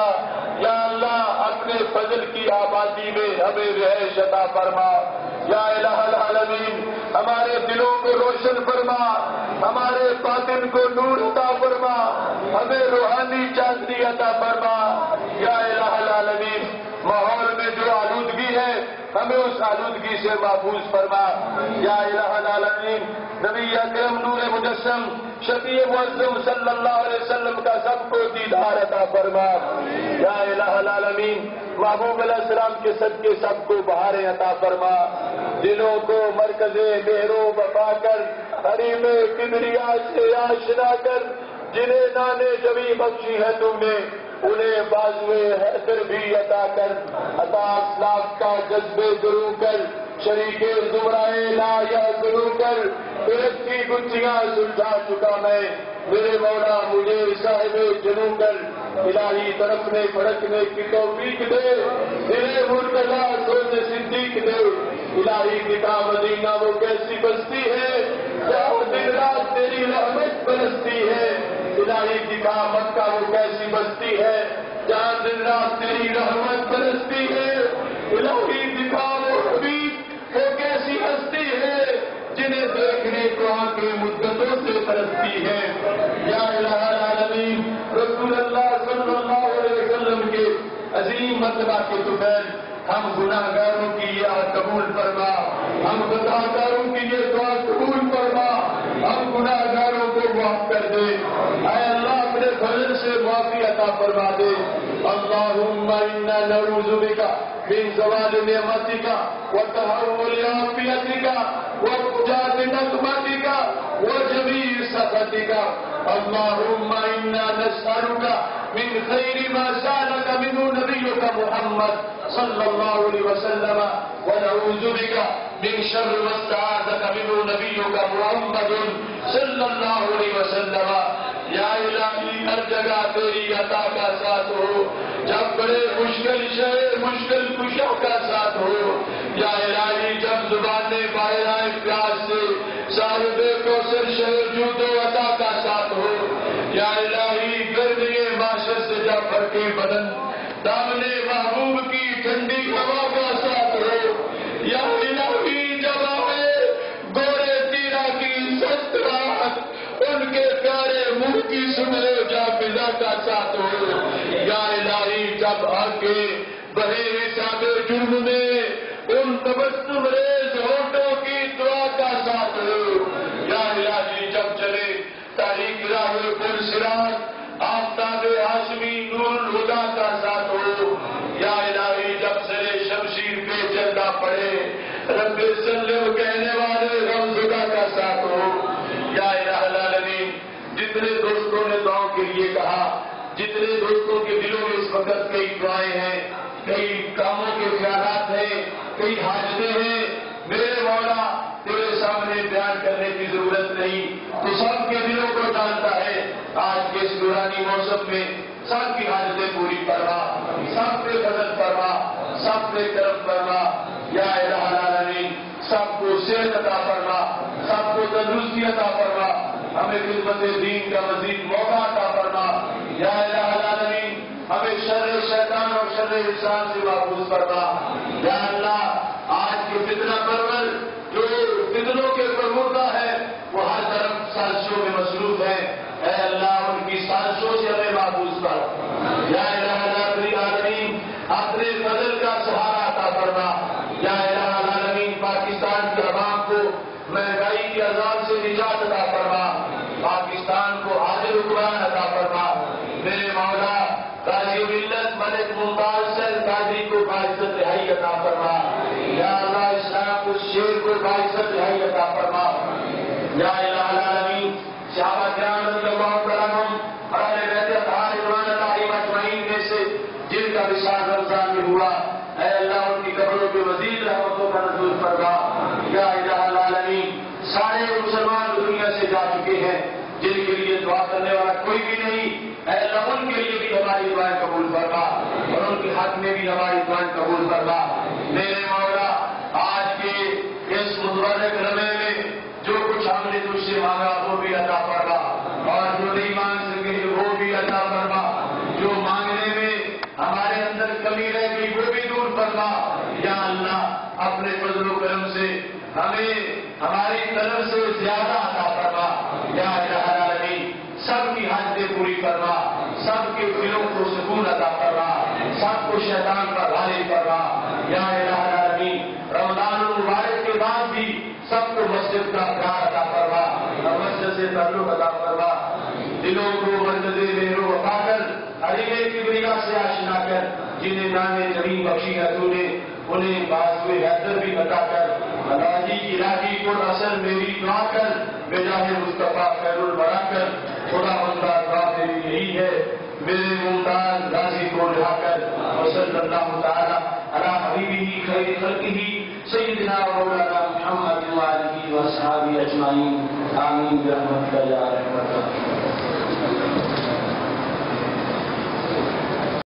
یا اللہ اپنے فضل کی آبادی میں ہمیں رہائش عطا فرما، یا الہ العالمین ہمارے دلوں کو روشن فرما، ہمارے باطن کو نور عطا فرما، ہمیں روحانی چاندنی عطا فرما، یا الہ العالمین ماحول میں جو آلودگی ہے ہمیں اس آلودگی سے محفوظ فرما، یا الہ العالمین نبی اکرم نور مجسم شفیع معظم صلی اللہ علیہ وسلم کا سب کو دیدار عطا فرما، یا الہ العالمین محبوب علیہ السلام کے صدقے سب کو بہاریں عطا فرما، دلوں کو مرکز مہرو وفا کر حریم کبریا سے آشنا کر، جنہیں نانے جبی بخشی ہے تم نے انہیں بازوئے حیدر بھی عطا کر، عطا اسلاف کا جذبے درو کر، شریک زمرائے لا یا درو کر، فرق کی گتھیاں سلجھا چکا میں، میرے مولا مجھے صاحب جنو کر، الہی طرف میں پھڑکنے کی توفیق دے، دل مرتضیٰ سوچ صدیق دے، الہی کتاب مدینہ وہ کیسی بستی ہے جہاں دن رات تیری رحمت برستی ہے، الہی دکھا مکہ وہ کیسی بستی ہے جہاں دن رات تیری رحمت برستی ہے، الہی دکھا وہ حبیب وہ کیسی ہستی ہے جنہیں دیکھنے کو آنکھیں مدتوں سے برستی ہے، یا الہ العالمین رسول اللہ صلی اللہ علیہ وسلم کے عظیم مرتبہ کے دوپہر ہم گناہ گاروں کی یہ قبول فرما، ہم گناہ گاروں کی یہ دعا قبول فرما، ہم گناہ گاروں کو معاف کر دے، اے اللہ اپنے فضل سے معافی عطا فرما دے، اللہم انا نعوذ بک من زوال نعمتک وتحول عافیتک وفجاء نقمتک وجمیع سخطک، اللہم انا نسألک من خیر ما سألک منه نبیک محمد صلی اللہ علیہ وسلم ونعوذ بک من شر واستعاذك منه نبيك محمد صلی اللہ علیہ وسلم. یا الہی ہر جگہ تیری عطا کا ساتھ ہو، جب بڑے مشکل شہر مشکل کشا کا ساتھ ہو. یا الہی جب زبانیں باہر آئے پیاس سے صاحب کوثر شہر جود و عطا کا ساتھ ہو. یا الہی گرمی معاشر سے جب بھرکے بدن دامنے محبوب کی ٹھنڈی ہوا کا ساتھ ہو. یا الہی جب آئے گورے تیرا کی سخت رات ان کے پیارے منہ کی سنرے جا فضا کا ساتھ ہو. یا الہی جب آ کے بڑے حساب جرم میں ان تبسم ریز ہونٹوں کی دعا کا ساتھ ہو. یا الہی جب چلے تاریخ راہ پر سراج آفتاب ہاشمی نور الہدا کا ساتھ ہو. یا الہی جب سرے شمشیر پہ چلنا پڑے رب سلم کہنے والے غمزدہ کا ساتھ ہو. یا الہ العالمین جتنے دوستوں نے دعاؤں کے لیے کہا، جتنے دوستوں کے دلوں میں اس وقت کئی دعائیں ہیں، کئی کاموں کے خیالات ہیں، کئی حاجتیں ہیں، میرے مولا تیرے سامنے بیان کرنے کی ضرورت نہیں، تو سب کے دلوں کو جانتا ہے. آج کے اس نورانی موسم میں سب کی حاجتیں پوری فرما، سب پہ فضل فرما، سب پہ کرم فرما. یا الہ العالمین سب کو صحت عطا فرما، سب کو تندرستی عطا فرما، ہمیں خدمت دین کا مزید موقع عطا فرما. یا الہ العالمین ہمیں شر شیطان اور شر انسان سے محفوظ فرما. یا اللہ آج کے فتنہ پرور جو فتنوں کے پروردہ ہے وہ ہر طرف سازشوں میں مصروف ہے، اے اللہ ان کی سازشوں سے ہمیں محفوظ کر. یا الہ العالمین اپنے فضل کا سہارا عطا فرما. یا الہ العالمین پاکستان کے عوام کو مہنگائی کے عذاب سے نجات عطا فرما، پاکستان کو عادل حکمران عطا فرما. میرے مولا قاضی ملت ملک ممتاز سر قاضی کو باعزت رہائی عطا فرما. یا اللہ اسلام اس شیر کو باعزت رہائی عطا فرما. یا الہ العالمین صحابہ کرام رضی اللہ عنہم اہل بیت اطہار رضوان اللہ اجمعین میں سے جن کا وصال رمضان میں ہوا، اے اللہ ان کی قبروں پہ مزید رحمتوں کا نزول فرما. یا الہ العالمین سارے مسلمان دنیا سے جا چکے ہیں جن کے لیے دعا کرنے والا کوئی بھی نہیں، اے اللہ ان کے لیے بھی ہماری دعائیں قبول فرما اور ان کے حق میں بھی ہماری دعائیں قبول فرما. میرے مولا آج کے اس مبارک لمحے میں جو کچھ ہم نے تجھ سے مانگا وہ بھی عطا فرما، اور جو نہیں مانگ سکے وہ بھی عطا فرما. جو مانگنے میں ہمارے اندر کمی رہ گئی وہ بھی دور فرما. یا اللہ اپنے فضل و کرم سے ہمیں ہماری طرف سے زیادہ عطا فرما. یا الہ العالمین سب کی حاجتیں پوری فرما، سب کے دلوں کو سکون عطا فرما، سب کو شیطان پر غالب فرما. یا الہ العالمین رمضان المبارک کے بعد بھی سب کو مسجد کا پیار عطا فرما اور مسجد سے تعلق عطا فرما. دلوں کو مسجد مہر و وفا کر حریم کبریا سے آشنا کر، جنہیں نام زمین بخشی ہے تو نے انہیں باعث حیدر بھی بتا کر راجی کی راجی کو اصل میری دعا کر بجاہ مصطفیٰ خیر البرا کر. خدا بندہ دعا میری یہی ہے، میرے ممتاز غازی کو رہا کر وصلی اللہ تعالی علی حبیبہ خیر خلقہ سیدنا مولانا محمد وآلہ وصحبہ اجمعین. آمین برحمتک یا ارحم الراحمین.